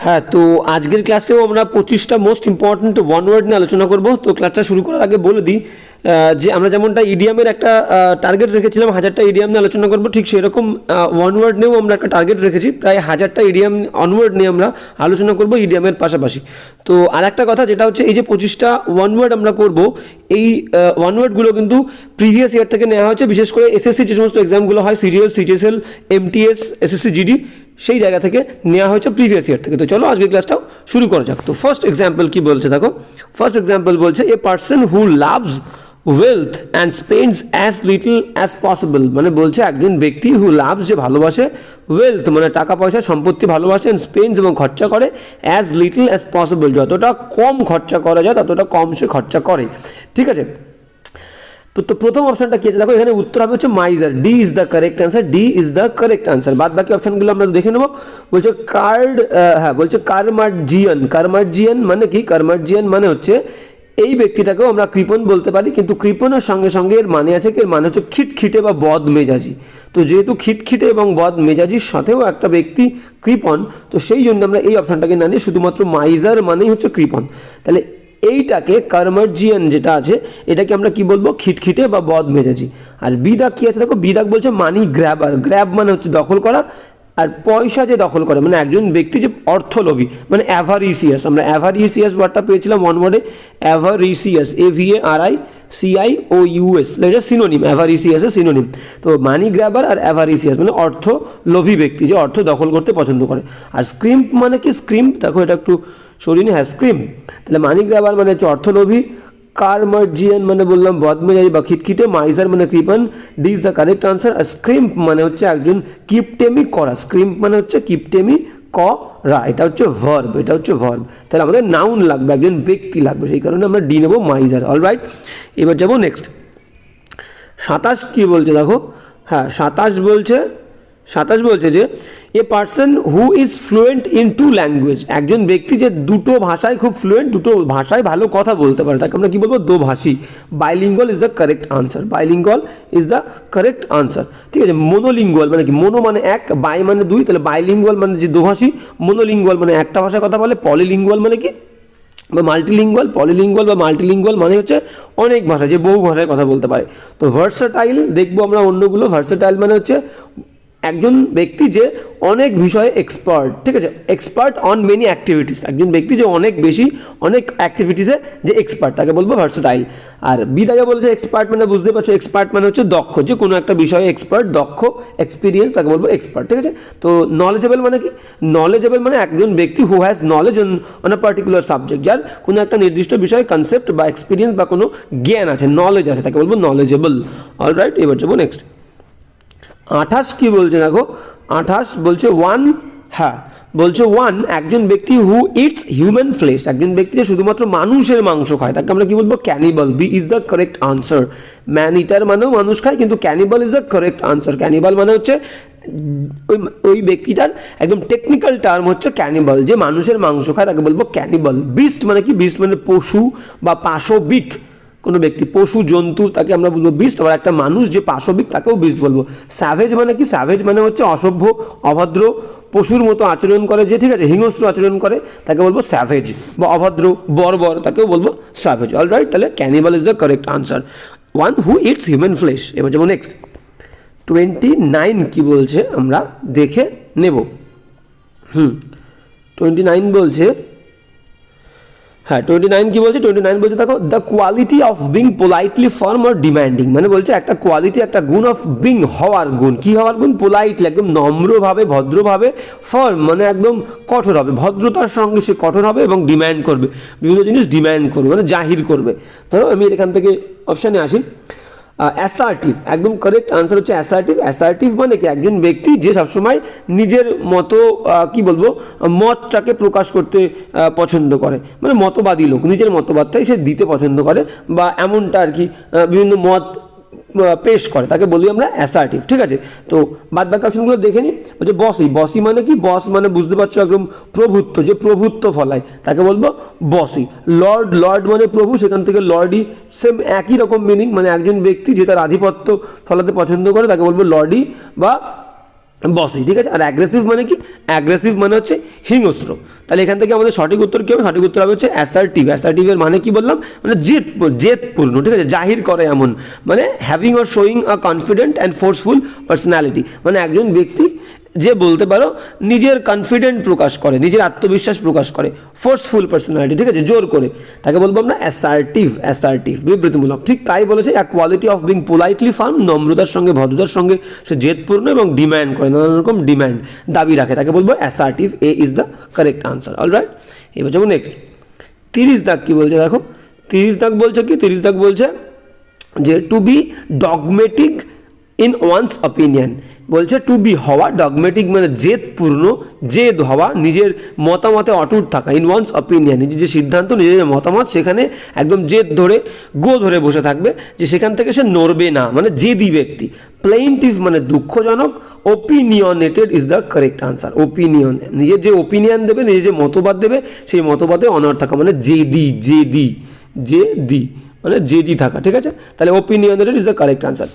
হ্যাঁ, তো আজকের ক্লাসেও আমরা 25টা মোস্ট ইম্পর্ট্যান্ট ওয়ান ওয়ার্ড নিয়ে আলোচনা করব। তো ক্লাসটা শুরু করার আগে বলে দিই যে আমরা যেমনটা ইডিয়ামের একটা টার্গেট রেখেছিলাম 1000টা ইডিয়াম নিয়ে আলোচনা করব, ঠিক সেরকম ওয়ান ওয়ার্ড নিয়েও আমরা একটা টার্গেট রেখেছি, প্রায় 1000টা ইডিয়াম অনওয়ার্ড নিয়ে আমরা আলোচনা করব ইডিয়ামের পাশাপাশি। তো আর একটা কথা যেটা হচ্ছে, এই যে 25টা ওয়ান ওয়ার্ড আমরা করব, এই ওয়ান ওয়ার্ডগুলো কিন্তু প্রিভিয়াস ইয়ার থেকে নেওয়া হয়েছে, বিশেষ করে এসএসসি যে সমস্ত এক্সামগুলো হয়, সিরিয়াল, সিজিএসএল, এমটিএস, এসএসসি জিডি, সেই জায়গা থেকে নেওয়া হয়েছে প্রিভিয়াস ইয়ার থেকে। তো চলো আজকের ক্লাসটাও শুরু করা যাক। তো ফার্স্ট এক্সাম্পল কি বলছে দেখো, ফার্স্ট এক্সাম্পল বলছে এ person who loves wealth and spends as little as possible. মানে বলছে একজন ব্যক্তি হু লাভস, যে ভালোবাসে, ওয়েলথ মানে টাকা পয়সা সম্পত্তি ভালোবাসে, অ্যান্ড স্পেন্ডস এবং খরচা করে, অ্যাজ লিটল অ্যাজ পসিবল যতটা কম খরচা করা যায় ততটা কম সে খরচা করে। ঠিক আছে, তো প্রথম অপশনটা কি আছে দেখো, এখানে উত্তর হবে হচ্ছে miser. D is the correct answer, D is the correct answer. বাদ বাকি অপশনগুলো আমরা দেখে নেবো। বলছে বলছে কারমার্জিয়ান। কারমার্জিয়ান মানে কি? কারমার্জিয়ান মানে হচ্ছে এই ব্যক্তিটাকেও আমরা কৃপণ বলতে পারি, কিন্তু কৃপণের সঙ্গে সঙ্গে এর মানে আছে কি, এর মানে হচ্ছে খিটখিটে বা বদ মেজাজি। তো যেহেতু খিটখিটে এবং বদ মেজাজির সাথেও একটা ব্যক্তি কৃপণ, তো সেই জন্য আমরা এই অপশনটাকে না নিয়ে শুধুমাত্র মাইজার মানেই হচ্ছে কৃপণ। তাহলে এইটাকে কারমার্জিয়ান যেটা আছে, এটাকে আমরা কি বলবো? খিটখিটে বা বদ মেজাজি। আর বিদাক কি আছে দেখো, বিদাক বলছে মানি গ্র্যাবার। গ্র্যাব মানে হচ্ছে দখল করা, আর পয়সা যে দখল করে, মানে একজন ব্যক্তি যে অর্থলোভী, মানে অ্যাভারিসিয়াস। আমরা অ্যাভারিসিয়াস ওয়ার্ডটা পেয়েছিলাম ওয়ান ওয়ার্ডে, অ্যাভারিসিয়াস, AVARICIOUS, এটা সিনোনিম, অ্যাভারিসিয়াসের সিনোনিম। তো মানি গ্র্যাবার আর অ্যাভারিসিয়াস মানে অর্থলোভী ব্যক্তি, যে অর্থ দখল করতে পছন্দ করে। আর স্ক্রিম্প মানে কি? স্ক্রিম্প দেখো, এটা একটু সরিয়ে, হ্যাঁ স্ক্রিম্প। তাহলে মানি গ্র্যাবার মানে হচ্ছে অর্থলোভী, কারমার্জিয়ান মানে বললাম বদমেজাজি বা খিটখিটে, মাইজার মানে কৃপণ। D is the correct answer. আর স্ক্রিম্প মানে হচ্ছে একজন কিপটেমি করা। স্ক্রিম্প মানে হচ্ছে কিপটেমি করা, এটা হচ্ছে ভার্ব, এটা হচ্ছে ভার্ব। তাহলে আমাদের নাউন লাগবে, একজন ব্যক্তি লাগবে, সেই কারণে আমরা ডি নেবো, মাইজার। অলরাইট, এবার যাবো নেক্সট। 27 কি বলছে দেখো, হ্যাঁ 27 বলছে যে a person who is fluent in two language. একজন ব্যক্তি যে দুটো ভাষায় খুব ফ্লুয়েন্ট, দুটো ভাষায় ভালো কথা বলতে পারে, তাকে আমরা কি বলবো? দোভাষী। Bilingual is the correct answer. Bilingual is the correct answer. ঠিক আছে, মোনোলিঙ্গুয়াল মানে কি? মোনো মানে এক, বাই মানে দুই, তাহলে বাইলিঙ্গুয়াল মানে যে দোভাষী। মোনোলিঙ্গুয়াল মানে একটা ভাষায় কথা বলে। পলিলিঙ্গুয়াল মানে কি? বা মাল্টিলিঙ্গুয়াল। পলিলিঙ্গুয়াল বা মাল্টিলিঙ্গুয়াল মানে হচ্ছে অনেক ভাষা, যে বহু ভাষায় কথা বলতে পারে। তো ভার্সাটাইল দেখবো আমরা অন্যগুলো। ভার্সাটাইল মানে হচ্ছে একজন ব্যক্তি যে অনেক বিষয়ে এক্সপার্ট। ঠিক আছে, এক্সপার্ট অন মেনি অ্যাক্টিভিটিস। একজন ব্যক্তি যে অনেক বেশি অনেক অ্যাক্টিভিটিসে যে এক্সপার্ট, তাকে বলবো ভার্সাটাইল। আর বিদায় বলছে এক্সপার্ট মানে বুঝতে পারছো, এক্সপার্ট মানে হচ্ছে দক্ষ, যে কোনো একটা বিষয়ে এক্সপার্ট, দক্ষ, এক্সপিরিয়েন্স, তাকে বলবো এক্সপার্ট। ঠিক আছে, তো নলেজেবল মানে কি? নলেজেবল মানে একজন ব্যক্তি who has knowledge on a particular subject, যার কোনো একটা নির্দিষ্ট বিষয়ে কনসেপ্ট বা এক্সপিরিয়েন্স বা কোনো জ্ঞান আছে, নলেজ আছে, তাকে বলবো নলেজেবল। অলরাইট, এবার যাবো নেক্সট। 28 কি বলছে দেখো, 28 বলছে ওয়ান, হ্যাঁ বলছে ওয়ান, একজন ব্যক্তি হু ইটস হিউম্যান ফ্লেশ। একজন ব্যক্তি যে শুধুমাত্র মানুষের মাংস খায়, তাকে আমরা কি বলবো? Cannibal. B is the correct answer. Man eater মানেও মানুষ খায়, কিন্তু cannibal is the correct answer. Cannibal মানে হচ্ছে ওই ব্যক্তিটার একদম টেকনিক্যাল টার্ম হচ্ছে ক্যানিবাল, যে মানুষের মাংস খায়, তাকে বলবো ক্যানিবাল। বিস্ট মানে কি? বিস্ট মানে পশু বা পাশবিক কোনো ব্যক্তি, পশু জন্তু, তাকে আমরা বলবো বিস্ট। আবার একটা মানুষ যে পাশবিক, তাকেও বিস্ট বলবো। স্যাভেজ মানে কি? স্যাভেজ মানে হচ্ছে অসভ্য, অভদ্র, পশুর মতো আচরণ করে যে, ঠিক আছে, হিংস্র আচরণ করে, তাকে বলবো স্যাভেজ। বা অভদ্র, বর্বর, তাকেও বলবো স্যাভেজ। অলরাইট, তাহলে cannibal is the correct answer, one who it's human flash. এবার যেমন নেক্সট 29 কি বলছে আমরা দেখে নেব। 29 বলছে, হ্যাঁ 29 কি বলছে? 29 বলছে দেখো, the quality of being politely farm or demanding. মানে বলছে একটা কোয়ালিটি, একটা গুণ, অফ বিং হওয়ার গুণ। কি হওয়ার গুণ? পোলাইটলি, একদম নম্রভাবে, ভদ্রভাবে, ফার্ম মানে একদম কঠোর হবে, ভদ্রতার সঙ্গে সে কঠোর হবে এবং ডিম্যান্ড করবে, বিভিন্ন জিনিস ডিম্যান্ড করবে মানে জাহির করবে। ধরো আমি এখান থেকে অপশানে আসি, অ্যাসার্টিভ, একদম কারেক্ট আনসার হচ্ছে অ্যাসার্টিভ। অ্যাসার্টিভ মানে কি? একজন ব্যক্তি যে সবসময় নিজের মতো কি বলবো, মতটাকে প্রকাশ করতে পছন্দ করে, মানে মতবাদী লোক, নিজের মতবাদটাই সে দিতে পছন্দ করে, বা এমনটা আর কি, বিভিন্ন মত পেশ করে, তাকে বলি আমরা অ্যাসার্টিভ। ঠিক আছে, তো বাদ বাকি অপশনগুলো দেখে নিই। বলছে বসি। বসি মানে কি? বস মানে বুঝতে পারছো একদম প্রভুত্ব, যে প্রভুত্ব ফলায়, তাকে বলবো বসি। লর্ড, লর্ড মানে প্রভু, সেখান থেকে লর্ডি, সেম একই রকম মিনিং, মানে একজন ব্যক্তি যে তার আধিপত্য ফলাতে পছন্দ করে, তাকে বলবো লর্ডি বা বসি, ঠিক আছে। আর অ্যাগ্রেসিভ মানে কি? অ্যাগ্রেসিভ মানে হচ্ছে হিংস্র। তাহলে এখান থেকে আমাদের সঠিক উত্তর কী হবে? সঠিক উত্তর হবে হচ্ছে অ্যাসার্টিভ। অ্যাসার্টিভের মানে কি বললাম? মানে জেদপূর্ণ, ঠিক আছে, জাহির করে এমন, মানে having or showing a confident and forceful personality, মানে একজন ব্যক্তি যে বলতে পারো নিজের কনফিডেন্ট প্রকাশ করে, নিজের আত্মবিশ্বাস প্রকাশ করে, ফোর্সফুল পার্সোনালিটি, ঠিক আছে, জোর করে, তাকে বলবো আমরা অ্যাসার্টিভ। অ্যাসার্টিভ বিবৃতিমূলক, ঠিক তাই বলেছে, a quality of being politely firm, নম্রতার সঙ্গে ভদ্রতার সঙ্গে সে জেদপূর্ণ এবং ডিম্যান্ড করে, নানান রকম ডিম্যান্ড দাবি রাখে, তাকে বলবো assertive. A is the correct answer. Alright, এবার যাবো নেক্সট। 30 দাগ কি বলছে দেখো, 30 দাগ বলছে কি? 30 দাগ বলছে যে to be dogmatic in one's opinion, বলছে টু বি হওয়া, ডগমেটিক মানে জেদপূর্ণ, জেদ হওয়া, নিজের মতামতে অটুট থাকা, ইন ওয়ান্স অপিনিয়ন, নিজের যে সিদ্ধান্ত, নিজের যে মতামত, সেখানে একদম জেদ ধরে ধরে বসে থাকবে, যে সেখান থেকে সে নড়বে না, মানে জেদি ব্যক্তি। প্লেইনটিভ মানে দুঃখজনক, opinionated is the correct answer. Opinion, নিজের যে ওপিনিয়ন দেবে, নিজের যে মতবাদ দেবে, সেই মতবাদে অনড় থাকা, মানে জেদি মানে জেদি থাকা, ঠিক আছে। তাহলে opinionated is the correct answer.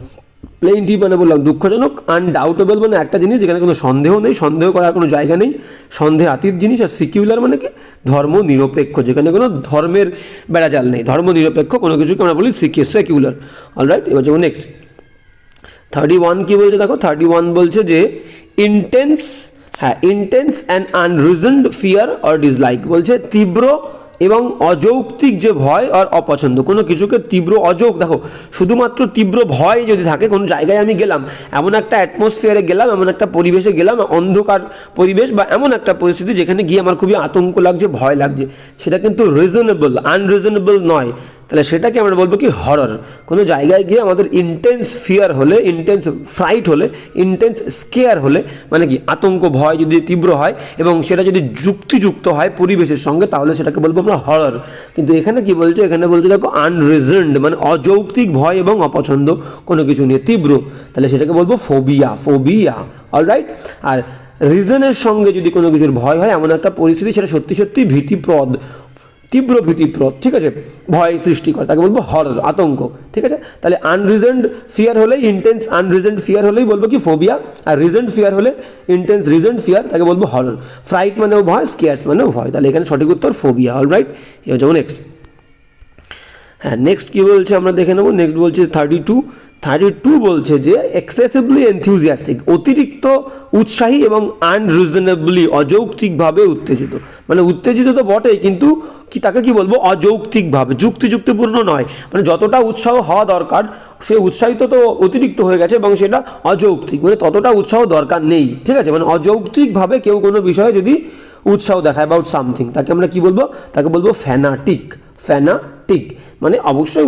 প্লেইনটিভ মানে বললাম দুঃখজনক, আনডাউটেবল মানে একটা জিনিস যেখানে কোনো সন্দেহ নেই, সন্দেহ করার কোনো জায়গা নেই, সন্দেহাতীত জিনিস। আর সিকিউলার মানে কি? ধর্ম নিরপেক্ষ, যেখানে কোনো ধর্মের বেড়াজাল নেই, ধর্ম নিরপেক্ষ কোনো কিছুকে আমরা বলি সেকুলার। অলরাইট, এবার যাবো নেক্সট। 31 কি বলছে দেখো, 31 বলছে যে intense and unreasoned fear or dislike, বলছে তীব্র এবং অযৌক্তিক যে ভয় আর অপছন্দ, কোনো কিছুকে তীব্র দেখো, শুধুমাত্র তীব্র ভয় যদি থাকে, কোনো জায়গায় আমি গেলাম, এমন একটা অ্যাটমসফিয়ারে গেলাম, এমন একটা পরিবেশে গেলাম, অন্ধকার পরিবেশ বা এমন একটা পরিস্থিতি যেখানে গিয়ে আমার খুবই আতঙ্ক লাগছে, ভয় লাগছে, সেটা কিন্তু আনরিজনেবল নয়, তাহলে সেটাকে আমরা বলবো কি? হরর। কোনো জায়গায় গিয়ে আমাদের ইন্টেন্স ফিয়ার হলে, ইন্টেন্স ফ্রাইট হলে, ইন্টেন্স স্কেয়ার হলে, মানে কি আতঙ্ক ভয় যদি তীব্র হয় এবং সেটা যদি যুক্তিযুক্ত হয় পরিবেশের সঙ্গে, তাহলে সেটাকে বলবো আমরা হরর। কিন্তু এখানে কি বলছে? এখানে বলছে দেখো আনরিজনড মানে অযৌক্তিক ভয় এবং অপছন্দ কোনো কিছু নিয়ে তীব্র, তাহলে সেটাকে বলবো ফোবিয়া। অলরাইট, আর রিজনের সঙ্গে যদি কোনো কিছুর ভয় হয়, এমন একটা পরিস্থিতি সেটা সত্যি তীব্র ভীতিপ্রদ, ঠিক আছে, ভয় সৃষ্টি করে, তাকে বলবো হরর, আতঙ্ক, ঠিক আছে। তাহলে আনরিজনড ফিয়ার হলে, ইন্টেন্স আনরিজনড ফিয়ার হলেই বলবো কি? ফোবিয়া। আর রিজনড ফিয়ার হলে, ইন্টেন্স রিজনড ফিয়ার, তাকে বলবো হরর। ফ্রাইট মানেও ভয়, স্কেয়ার্স মানেও ভয়, তাহলে এখানে সঠিক উত্তর ফোবিয়া। অলরাইট, এবার যাবো নেক্সট। নেক্সট কি বলছে আমরা দেখে নেবো। নেক্সট বলছে 32 বলছে যে এক্সেসিভলি এনথিউজিয়াস্টিক, অতিরিক্ত উৎসাহী এবং আনরিজনেবলি অযৌক্তিকভাবে উত্তেজিত, মানে উত্তেজিত তো বটেই, কিন্তু তাকে কি বলবো? অযৌক্তিকভাবে, যুক্তিপূর্ণ নয়, মানে যতটা উৎসাহ হওয়া দরকার সে উৎসাহিত তো অতিরিক্ত হয়ে গেছে এবং সেটা অযৌক্তিক, মানে ততটা উৎসাহ দরকার নেই, ঠিক আছে, মানে অযৌক্তিকভাবে কেউ কোনো বিষয়ে যদি উৎসাহ দেখায় অ্যাবাউট সামথিং, তাকে আমরা কি বলবো? তাকে বলবো ফ্যানাটিক। মানে অবশ্যই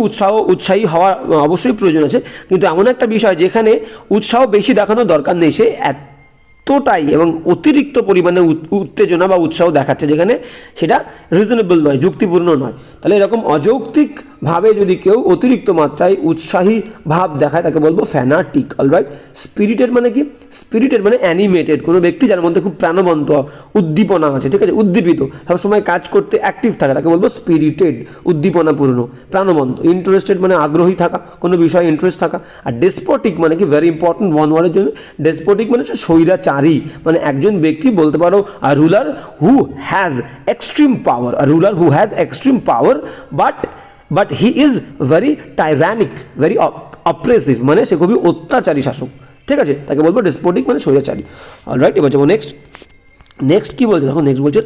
উৎসাহী হওয়া অবশ্যই প্রয়োজন আছে, কিন্তু এমন একটা বিষয় যেখানে উৎসাহ বেশি দেখানোর দরকার নেই, সে এতটাই এবং অতিরিক্ত পরিমাণে উত্তেজনা বা উৎসাহ দেখাচ্ছে যেখানে সেটা রিজনেবল নয়, যুক্তিপূর্ণ নয়। তাহলে এরকম অযৌক্তিকভাবে যদি কেউ অতিরিক্ত মাত্রায় উৎসাহী ভাব দেখায়, তাকে বলবো ফ্যানাটিক। অলরাইট, স্পিরিটেড মানে কি? স্পিরিটেড মানে অ্যানিমেটেড, কোনো ব্যক্তি যার মধ্যে খুব প্রাণবন্ত উদ্দীপনা আছে, ঠিক আছে, উদ্দীপিত, সবসময় কাজ করতে অ্যাক্টিভ থাকে, তাকে বলবো স্পিরিটেড, উদ্দীপনাপূর্ণ, প্রাণবন্ত। ইন্টারেস্টেড মানে আগ্রহী থাকা, কোনো বিষয়ে ইন্টারেস্ট থাকা। আর ডেসপোটিক মানে কি? ভেরি ইম্পর্টেন্ট ওয়ান ওয়ার্ডের জন্য, ডেসপোটিক মানে হচ্ছে স্বৈরাচারী, মানে একজন ব্যক্তি বলতে পারো ruler who has extreme power, but he is very tyrannic, very oppressive, মানে সে খুবই অত্যাচারী শাসক, ঠিক আছে, তাকে বলবো ডেসপোটিক মানে স্বৈরাচারী। অলরাইট, এবার যাবো নেক্সট কি বলছে দেখো। নেক্সট বলছে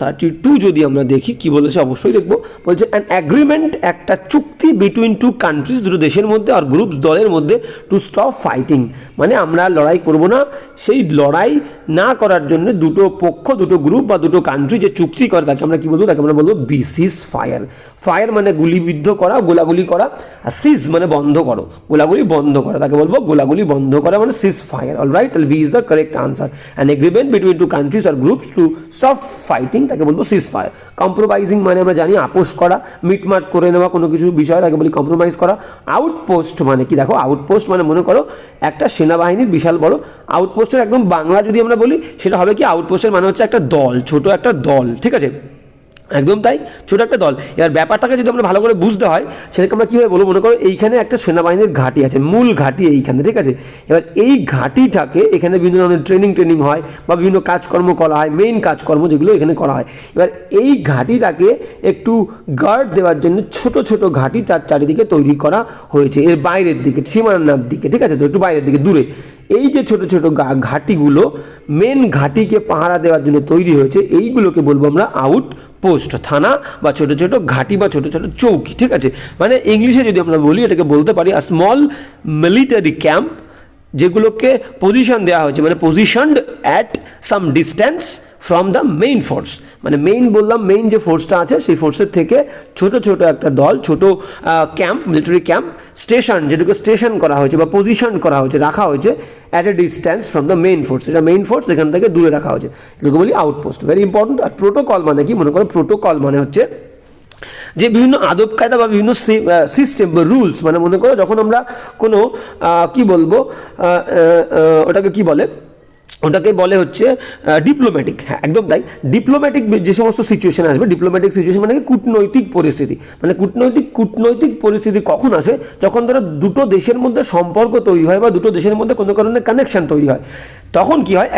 32 যদি আমরা দেখি কি বলেছে, অবশ্যই দেখবো। বলছে অ্যান অ্যাগ্রিমেন্ট, একটা চুক্তি, বিটুইন টু কান্ট্রিজ, দুটো দেশের মধ্যে, আর গ্রুপস দলের মধ্যে, টু স্টপ ফাইটিং, মানে আমরা লড়াই করব না, সেই লড়াই না করার জন্য দুটো পক্ষ, দুটো গ্রুপ বা দুটো কান্ট্রি যে চুক্তি করে, তাকে আমরা কি বলবো? তাকে আমরা বলবো সিজ ফায়ার। ফায়ার মানে গুলিবিদ্ধ করা, গোলাগুলি করা, আর সিজ মানে বন্ধ করো, গোলাগুলি বন্ধ করা, তাকে বলবো গোলাগুলি বন্ধ করা, মানে সিজ ফায়ার। অলরাইট, তাহলে B is the correct answer. An agreement between two countries or groups to stop fighting, তাকে বলবো সিজ ফায়ার। কম্প্রোমাইজিং মানে আমরা জানি আপোষ করা, মিটমাট করে নেওয়া কোনো কিছু বিষয়, তাকে বলি কম্প্রোমাইজ করা। আউটপোস্ট মানে কি দেখো, আউটপোস্ট মানে মনে করো একটা সেনাবাহিনীর বিশাল বড় আউটপোস্টের একদম বাংলা যদি আমরা বলি, সেটা হবে কি? আউটপোস্টের মানে হচ্ছে একটা দল, ছোট একটা দল, ঠিক আছে, একদম তাই, ছোট একটা দল। এবার ব্যাপারটাকে যদি আমরা ভালো করে বুঝতে হয় সেটাকে আমরা কীভাবে বলবো, মনে করো এইখানে একটা সেনাবাহিনীর ঘাঁটি আছে, মূল ঘাঁটি এইখানে, ঠিক আছে। এবার এই ঘাঁটিটাকে এখানে বিভিন্ন ধরনের ট্রেনিং হয় বা বিভিন্ন কাজকর্ম করা হয়, মেইন কাজকর্ম যেগুলো এখানে করা হয়। এবার এই ঘাঁটিটাকে একটু গার্ড দেওয়ার জন্য ছোট ছোট ঘাঁটি চারিদিকে তৈরি করা হয়েছে, এর বাইরের দিকে, সীমানার দিকে, ঠিক আছে, তো একটু বাইরের দিকে দূরে। এই যে ছোট ছোট ঘাঁটিগুলো মেন ঘাঁটিকে পাহারা দেওয়ার জন্য তৈরি হয়েছে, এইগুলোকে বলবো আমরা আউটপোস্ট, থানা বা ছোট ছোট ঘাঁটি বা ছোট ছোট চৌকি, ঠিক আছে। মানে ইংলিশে যদি আমরা বলি এটাকে বলতে পারি আ স্মল মিলিটারি ক্যাম্প, যেগুলোকে পজিশন দেওয়া হয়েছে, মানে positioned at some distance from the main force. মানে মেইন বললাম, মেইন যে ফোর্সটা আছে সেই ফোর্সের থেকে ছোট ছোট একটা দল, ছোট ক্যাম্প, মিলিটারি ক্যাম্প, স্টেশন, যেটাকে স্টেশন করা হয়েছে বা পজিশন করা হয়েছে, রাখা হয়েছে at a distance from the main force. এটা মেইন ফোর্স, এখান থেকে দূরে রাখা হয়েছে, এগুলোকে বলি আউটপোস্ট। Very important. আর প্রোটোকল মানে কি, মনে করো প্রোটোকল মানে হচ্ছে যে বিভিন্ন আদব কায়দা বা বিভিন্ন সিস্টেম বা রুলস, মানে মনে করো যখন আমরা কোনো কি বলবো ওটাকে কি বলে, ওটাকে বলে হচ্ছে ডিপ্লোম্যাটিক। হ্যাঁ, একদম তাই। ডিপ্লোম্যাটিক যে সমস্ত সিচুয়েশন আসবে, ডিপ্লোম্যাটিক সিচুয়েশন মানে কি কূটনৈতিক পরিস্থিতি। মানে কূটনৈতিক পরিস্থিতি কখন আসে, যখন ধরো দুটো দেশের মধ্যে সম্পর্ক তৈরি হয় বা দুটো দেশের মধ্যে কোনো কারণে কানেকশন তৈরি হয়, তখন কি হয়,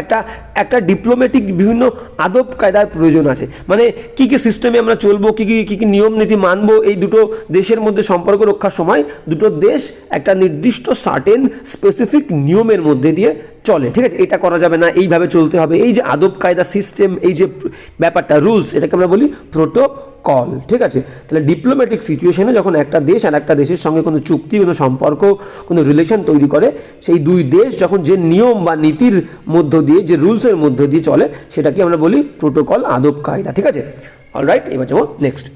একটা ডিপ্লোম্যাটিক বিভিন্ন আদব কায়দার প্রয়োজন আছে। মানে কী কী সিস্টেমে আমরা চলবো, কী কী নিয়ম নীতি মানবো, এই দুটো দেশের মধ্যে সম্পর্ক রক্ষার সময় দুটো দেশ একটা নির্দিষ্ট সার্টেন স্পেসিফিক নিয়মের মধ্যে দিয়ে চলে, ঠিক আছে। এটা করা যাবে না, এইভাবে চলতে হবে, এই যে আদব কায়দা সিস্টেম, এই যে ব্যাপারটা রুলস, এটাকে আমরা বলি প্রোটোকল, ঠিক আছে। তাহলে ডিপ্লোম্যাটিক সিচুয়েশনে যখন একটা দেশ আর একটা দেশের সঙ্গে কোনো চুক্তি, কোনো সম্পর্ক, কোনো রিলেশন তৈরি করে, সেই দুই দেশ যখন যে নিয়ম বা নীতির মধ্য দিয়ে, যে রুলসের মধ্য দিয়ে চলে, সেটাকে আমরা বলি প্রোটোকল, আদব কায়দা, ঠিক আছে। অলরাইট, এবার যেমন নেক্সট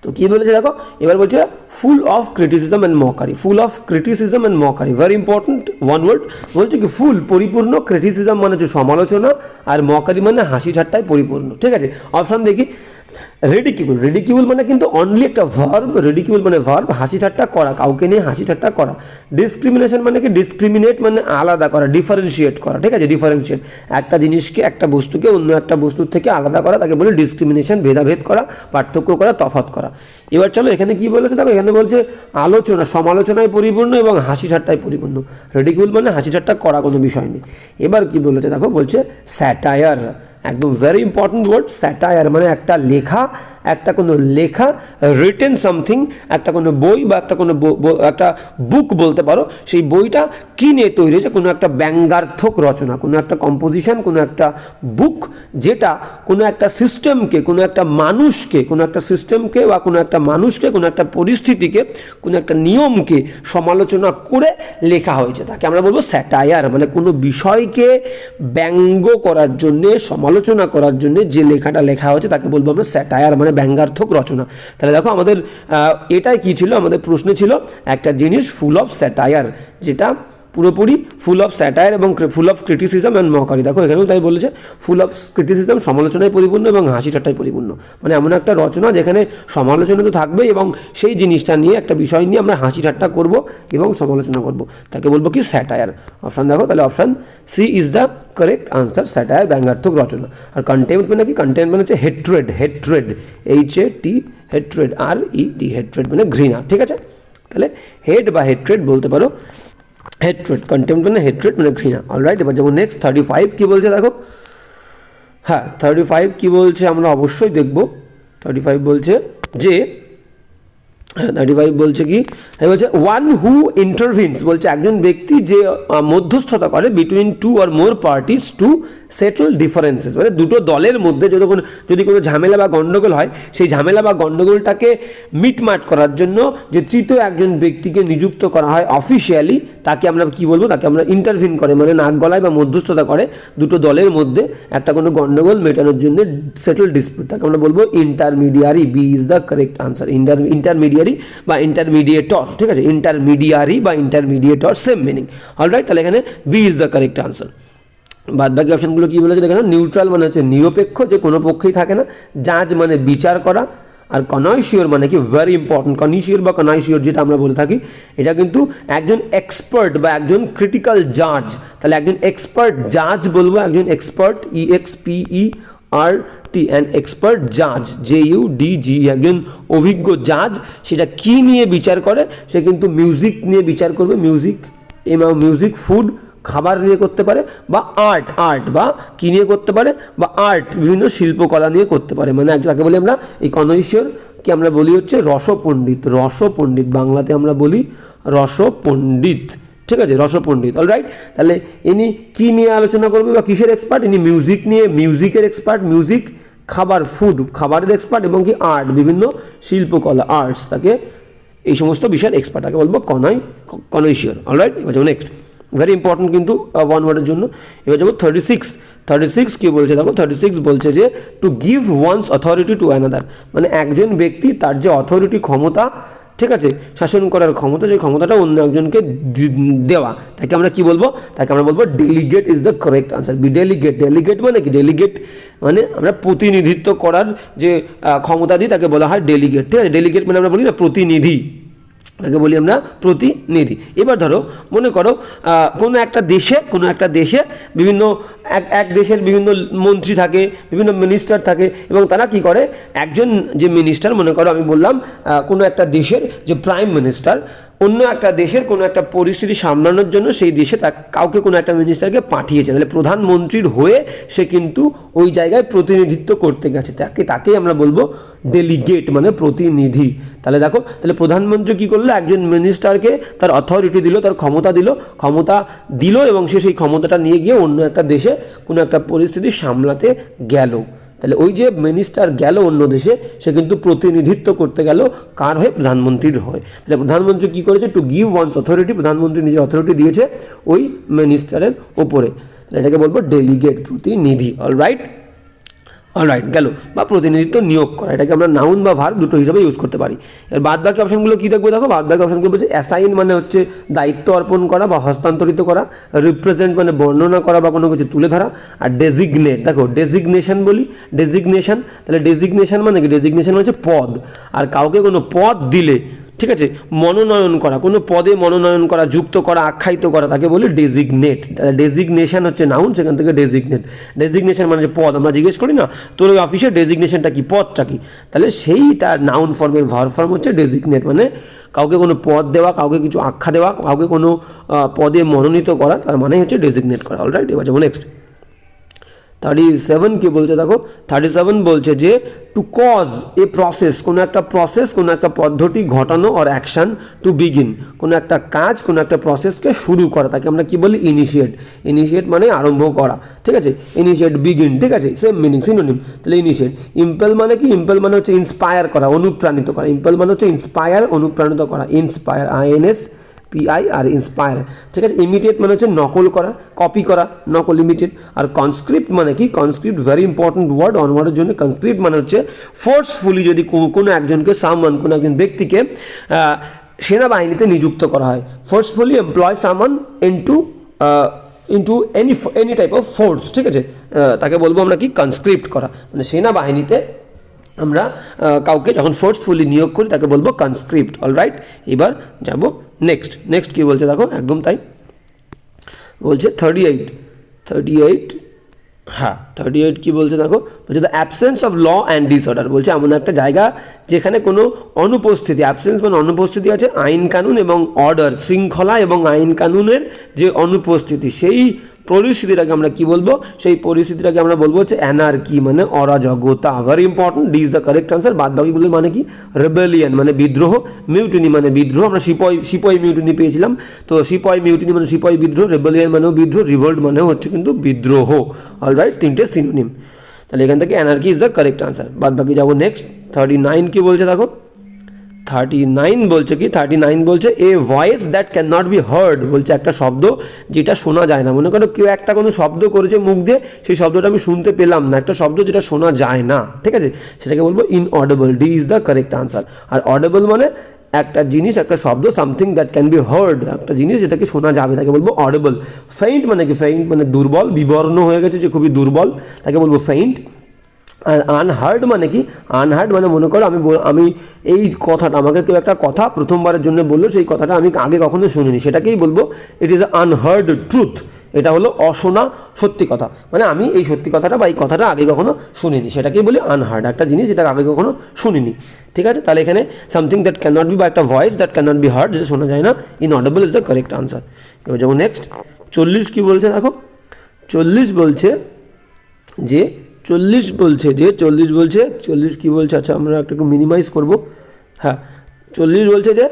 তো কী বলেছে দেখো, এবার বলছে full of criticism and mockery. Full of criticism and mockery, very important one word. বলছে কি ফুল পরিপূর্ণ, ক্রিটিসিজম মানে হচ্ছে সমালোচনা, আর মকারি মানে হাসি ঠাট্টায় পরিপূর্ণ, ঠিক আছে। অপশান দেখি, রিডিকিউল মানে কিন্তু অনলি একটা ভার্ব, রিডিকিউল মানে ভার্ব, হাসি ঠাট্টা করা, কাউকে নিয়ে হাসি ঠাট্টা করা। ডিসক্রিমিনেশন মানে কি, ডিসক্রিমিনেট মানে আলাদা করা, ডিফারেন্সিয়েট করা, ঠিক আছে, ডিফারেন্সিয়েট, একটা জিনিসকে, একটা বস্তুকে অন্য একটা বস্তুর থেকে আলাদা করা, তাকে বলে ডিসক্রিমিনেশন, ভেদাভেদ করা, পার্থক্য করা, তফাৎ করা। এবার চলো এখানে কি বলেছে দেখো, এখানে বলছে আলোচনা, সমালোচনায় পরিপূর্ণ এবং হাসি ঠাট্টায় পরিপূর্ণ। রিডিকিউল মানে হাসি ঠাট্টা করা, কোনো বিষয় নেই। এবার কি বলেছে দেখো, বলছে স্যাটায়ার, একদম ভেরি ইম্পর্টেন্ট ওয়ার্ড। স্যাটায়ার মানে একটা লেখা, একটা কোনো লেখা, রিটেন সামথিং, একটা কোনো বই বা একটা বুক বলতে পারো, সেই বইটা কী নিয়ে তৈরি হয়েছে, কোনো একটা ব্যঙ্গার্থক রচনা, কোনো একটা কম্পোজিশন, কোনো একটা বুক, যেটা কোনো একটা সিস্টেমকে, কোনো একটা মানুষকে, কোনো একটা সিস্টেমকে বা কোনো একটা মানুষকে, কোনো একটা পরিস্থিতিকে, কোনো একটা নিয়মকে সমালোচনা করে লেখা হয়েছে, তাকে আমরা বলবো স্যাটায়ার। মানে কোনো বিষয়কে ব্যঙ্গ করার জন্যে, সমালোচনা করার জন্যে যে লেখাটা লেখা হয়েছে তাকে বলবো আমরা স্যাটায়ার, মানে ব্যঙ্গার্থক রচনা। তাহলে দেখো আমাদের এটাই কি ছিল, আমাদের প্রশ্নে ছিল একটা জিনিস ফুল অফ স্যাটায়ার, যেটা পুরোপুরি ফুল অফ স্যাটায়ার এবং ফুল অফ ক্রিটিসিজম অ্যান্ড মকারি। দেখো এখানেও তাই বলেছে, ফুল অফ ক্রিটিসিজম, সমালোচনায় পরিপূর্ণ এবং হাসি ঠাট্টায় পরিপূর্ণ। মানে এমন একটা রচনা যেখানে সমালোচনা তো থাকবেই এবং সেই জিনিসটা নিয়ে, একটা বিষয় নিয়ে আমরা হাসি ঠাট্টা করব এবং সমালোচনা করব, তাকে বলবো কি স্যাটায়ার। অপশান দেখো, তাহলে option C is the correct answer, satire, ব্যঙ্গার্থক রচনা। আর কন্টেম্প্ট মানে কি, কন্টেম্প্ট মানে হচ্ছে hatred, HAT, hatred, RED, hatred মানে ঘৃণা, ঠিক আছে। তাহলে হেড বা হেট্রেড বলতে পারো, হেট্রেড, কন্টেম্প্ট মানে হেট্রেড মানে ঘৃণা। অলরাইট, এবার যেমন নেক্সট 35 কি বলছে দেখো। হ্যাঁ, 35 কি বলছে আমরা অবশ্যই দেখব। 35 বলছে যে 35 বলছে কি, বলছে ওয়ান হু ইন্টারভিনস, বলছে একজন ব্যক্তি যে মধ্যস্থতা করে between two or more parties to settle differences, মানে দুটো দলের মধ্যে যদি কোনো ঝামেলা বা গণ্ডগোল হয়, সেই ঝামেলা বা গণ্ডগোলটাকে মিটমাট করার জন্য যে তৃতীয় একজন ব্যক্তিকে নিযুক্ত করা হয় অফিসিয়ালি, তাকে আমরা কি বলবো, তাকে আমরা ইন্টারভিন করে, মানে নাক গলায় বা মধ্যস্থতা করে দুটো দলের মধ্যে একটা কোনো গণ্ডগোল মেটানোর জন্য, সেটেল ডিসপিউট, তাকে আমরা বলবো intermediary. B is the correct answer. Intermediary বা ইন্টারমিডিয়েটর, ঠিক আছে, ইন্টারমিডিয়ারি বা ইন্টারমিডিয়েটর সেম মিনিং। অলরাইট, তাহলে এখানে B is the correct answer. বাদ বাকি অপশানগুলো কী বলেছে দেখেন, নিউট্রাল মানে হচ্ছে নিরপেক্ষ, যে কোনো পক্ষেই থাকে না। জাজ মানে বিচার করা। আর কনয়শিওর মানে কি, ভেরি ইম্পর্টেন্ট, কনিশিওর বা কনয়শিওর যেটা আমরা বলে থাকি, এটা কিন্তু একজন এক্সপার্ট বা একজন ক্রিটিক্যাল জাজ। তাহলে একজন এক্সপার্ট জাজ বলবো, একজন expert, EXPERT T an expert জাজ, JUDG, একজন অভিজ্ঞ জাজ সেটা কি নিয়ে বিচার করে, সে কিন্তু মিউজিক নিয়ে বিচার করবে, মিউজিক, ফুড, খাবার নিয়ে করতে পারে, বা আর্ট বা কী নিয়ে করতে পারে, বা বিভিন্ন শিল্পকলা নিয়ে করতে পারে। মানে যাকে বলি আমরা এই কনৈশিয়র কি আমরা বলি হচ্ছে রসপণ্ডিত, বাংলাতে আমরা বলি রসপণ্ডিত, ঠিক আছে, রসপণ্ডিত। অলরাইট, তাহলে ইনি কী নিয়ে আলোচনা করবে বা কিসের এক্সপার্ট? ইনি মিউজিকের এক্সপার্ট, মিউজিক, খাবার, ফুড, খাবারের এক্সপার্ট, এবং কি আর্ট, বিভিন্ন শিল্পকলা, আর্টস, তাকে এই সমস্ত বিষয়ের এক্সপার্ট, তাকে বলবো কনৈশিয়র। অলরাইট, এবার যাবো নেক্সট, ভেরি ইম্পর্টেন্ট কিন্তু ওয়ান ওয়ার্ডের জন্য। এবার যাবো 36 কি বলছে দেখো, 36 বলছে যে to give one's authority to another, মানে একজন ব্যক্তি তার যে অথরিটি, ক্ষমতা, ঠিক আছে, শাসন করার ক্ষমতা, সেই ক্ষমতাটা অন্য একজনকে দেওয়া, তাকে আমরা কি বলবো? তাকে আমরা বলবো delegate is the correct answer. Delegate মানে কি? ডেলিগেট মানে আমরা প্রতিনিধিত্ব করার যে ক্ষমতা দিই তাকে বলা হয় ডেলিগেট, ঠিক আছে। ডেলিগেট মানে আমরা বলি না প্রতিনিধি, তাকে বলি আমরা প্রতিনিধি। এবার ধরো মনে করো কোনো একটা দেশে বিভিন্ন এক দেশের বিভিন্ন মন্ত্রী থাকে, বিভিন্ন মিনিস্টার থাকে, এবং তারা কি করে, একজন যে মিনিস্টার, মনে করো আমি বললাম কোনো একটা দেশের যে প্রাইম মিনিস্টার অন্য একটা দেশের কোনো একটা পরিস্থিতি সামলানোর জন্য সেই দেশে কাউকে কোনো একটা মিনিস্টারকে পাঠিয়েছে, তাহলে প্রধানমন্ত্রীর হয়ে সে কিন্তু ওই জায়গায় প্রতিনিধিত্ব করতে গেছে, তাকেই আমরা বলবো ডেলিগেট, মানে প্রতিনিধি। তাহলে দেখো, তাহলে প্রধানমন্ত্রী কী করলো, একজন মিনিস্টারকে তার অথরিটি দিল, তার ক্ষমতা দিল, এবং সে সেই ক্ষমতাটা নিয়ে গিয়ে অন্য একটা দেশে কোনো একটা পরিস্থিতি সামলাতে গেল। তাহলে ওই যে মিনিস্টার গেল অন্য দেশে, সে কিন্তু প্রতিনিধিত্ব করতে গেল কার হয়ে? প্রধানমন্ত্রীর হয়ে। তাহলে প্রধানমন্ত্রী কী করেছে? টু গিভ ওয়ান্স অথরিটি, প্রধানমন্ত্রী নিজের অথরিটি দিয়েছে ওই মিনিস্টারের ওপরে, এটাকে বলবো ডেলিগেট, প্রতিনিধি। অলরাইট, গেল, বা প্রতিনিধিত্ব নিয়োগ করা, এটাকে আমরা নাউন বা ভার্ব দুটো হিসাবে ইউজ করতে পারি। এর বাদ বাকি অপশনগুলো কী দেখবো দেখো, বাদ বাকি অপশনগুলো বলছে অ্যাসাইন মানে হচ্ছে দায়িত্ব অর্পণ করা বা হস্তান্তরিত করা, রিপ্রেজেন্ট মানে বর্ণনা করা বা কোনো কিছু তুলে ধরা, আর ডেজিগনেট, দেখো ডেজিগনেশন বলি, তাহলে ডেজিগনেশন মানে কি? ডেজিগনেশন হচ্ছে পদ, আর কাউকে কোনো পদ দিলে, ঠিক আছে, মনোনয়ন করা, কোনো পদে মনোনয়ন করা, যুক্ত করা, আখ্যায়িত করা, তাকে বলি ডেজিগনেট। তাহলে ডেজিগনেশন হচ্ছে নাউন, সেখান থেকে ডেজিগনেশন মানে যে পদ, আমরা জিজ্ঞেস করি না তোর ওই অফিসের ডেজিগনেশনটা কি, পদটা কি, তাহলে সেইটা নাউন ফর্মের ভার্ব ফর্ম হচ্ছে ডেজিগনেট, মানে কাউকে কোনো পদ দেওয়া, কাউকে কিছু আখ্যা দেওয়া, কাউকে কোনো পদে মনোনীত করা, তার মানে হচ্ছে ডেজিগনেট করা। অলরাইট, এবার যাবো নেক্সট 37 কি বলছে দেখো, 37 বলছে যে টু কজ এ প্রসেস, কোনো একটা পদ্ধতি ঘটানো, অর অ্যাকশন টু বিগিন, কোনো একটা কাজ, কোনো একটা প্রসেসকে শুরু করা, তাকে আমরা কি বলি? ইনিশিয়েট মানে আরম্ভ করা, ঠিক আছে, ইনিশিয়েট, বিগিন, ঠিক আছে, সেম মিনিং, সিনোনিম। তাহলে ইনিশিয়েট। ইম্পেল মানে কি? ইম্পেল মানে হচ্ছে ইন্সপায়ার করা, অনুপ্রাণিত করা, ইম্পেল মানে হচ্ছে ইন্সপায়ার, অনুপ্রাণিত করা, ইন্সপায়ার, INSPIR, ইন্সপায়ার, ঠিক আছে। ইমিটেট মানে হচ্ছে নকল করা, কপি করা, নকল, ইমিটেট। আর কনস্ক্রিপ্ট মানে কি? কনস্ক্রিপ্ট ভেরি ইম্পর্টেন্ট ওয়ার্ড ওয়ার্ডের জন্য। কনস্ক্রিপ্ট মানে হচ্ছে ফোর্সফুলি যদি কোনো একজনকে কোনো একজন ব্যক্তিকে সেনাবাহিনীতে নিযুক্ত করা হয়, forcefully employ someone into any type of force, ঠিক আছে, তাকে বলবো আমরা কি? কনস্ক্রিপ্ট করা, মানে সেনাবাহিনীতে আমরা কাউকে যখন ফোর্সফুলি নিয়োগ করি তাকে বলবো কনস্ক্রিপ্ট। অলরাইট, এবার যাব নেক্সট কি বলছে দেখো, একদম তাই বলছে 38 হ্যাঁ 38 কি বলছে দেখো, বলছে the absence of law and disorder, বলছে এমন একটা জায়গা যেখানে কোনো অনুপস্থিতি, অ্যাবসেন্স মানে অনুপস্থিতি আছে আইন কানুন এবং অর্ডার, শৃঙ্খলা এবং আইন কানুনের যে অনুপস্থিতি, সেই পরিস্থিতিটাকে আমরা কি বলবো? সেই পরিস্থিতিটাকে আমরা বলবো হচ্ছে অ্যানার্কি, মানে অরাজকতা। Very important, D is the correct answer. বাদ বাকিগুলোর মানে কি? রেবেলিয়ন মানে বিদ্রোহ, মিউটিনি মানে বিদ্রোহ, আমরা সিপাই মিউটিনি পেয়েছিলাম, তো সিপাই মিউটিনি মানে সিপাই বিদ্রোহ, রেবেলিয়ন মানেও বিদ্রোহ, রিভোল্ট মানেও হচ্ছে কিন্তু বিদ্রোহ। অলরাইট, তিনটে সিনোনিম। তাহলে এখান থেকে anarchy is the correct answer. বাদ বাকি যাবো নেক্সট 39 কি বলছে দেখো, 39 বলছে কি, 39 বলছে a voice that can not be heard, বলছে একটা শব্দ যেটা শোনা যায় না। মনে করো কেউ একটা কোনো শব্দ করেছে মুখ দিয়ে, সেই শব্দটা আমি শুনতে পেলাম না, একটা শব্দ যেটা শোনা যায় না, ঠিক আছে, সেটাকে বলবো inaudible. D is the correct answer. আর অডিবল মানে একটা জিনিস, একটা শব্দ, something that can be heard, একটা জিনিস যেটাকে শোনা যাবে, তাকে বলবো অডিবল। ফেইন্ট মানে কি? ফেইন্ট মানে দুর্বল, বিবর্ণ হয়ে গেছে যে খুবই দুর্বল, তাকে বলবো ফেইন্ট। আর আনহার্ড মানে কি? আনহার্ড মানে মনে করো আমি এই কথাটা, আমাকে কেউ একটা কথা প্রথমবারের জন্য বললো, সেই কথাটা আমি আগে কখনো শুনিনি, সেটাকেই বলবো ইট ইজ আনহার্ড ট্রুথ। এটা হলো অশোনা সত্যি কথা, মানে আমি এই সত্যি কথাটা বা এই কথাটা আগে কখনো শুনিনি, সেটাকেই বলি আনহার্ড, একটা জিনিস যেটা আগে কখনো শুনিনি। ঠিক আছে, তাহলে এখানে something that can not be বা একটা voice that can not be heard, যেটা শোনা যায় না, inaudible is the correct answer. এবার যেমন নেক্সট 40 কি বলছে দেখো, 40 বলছে যে 40 কি বলছে, আচ্ছা আমরা একটু মিনিমাইজ করবো, হ্যাঁ 40 বলছে যে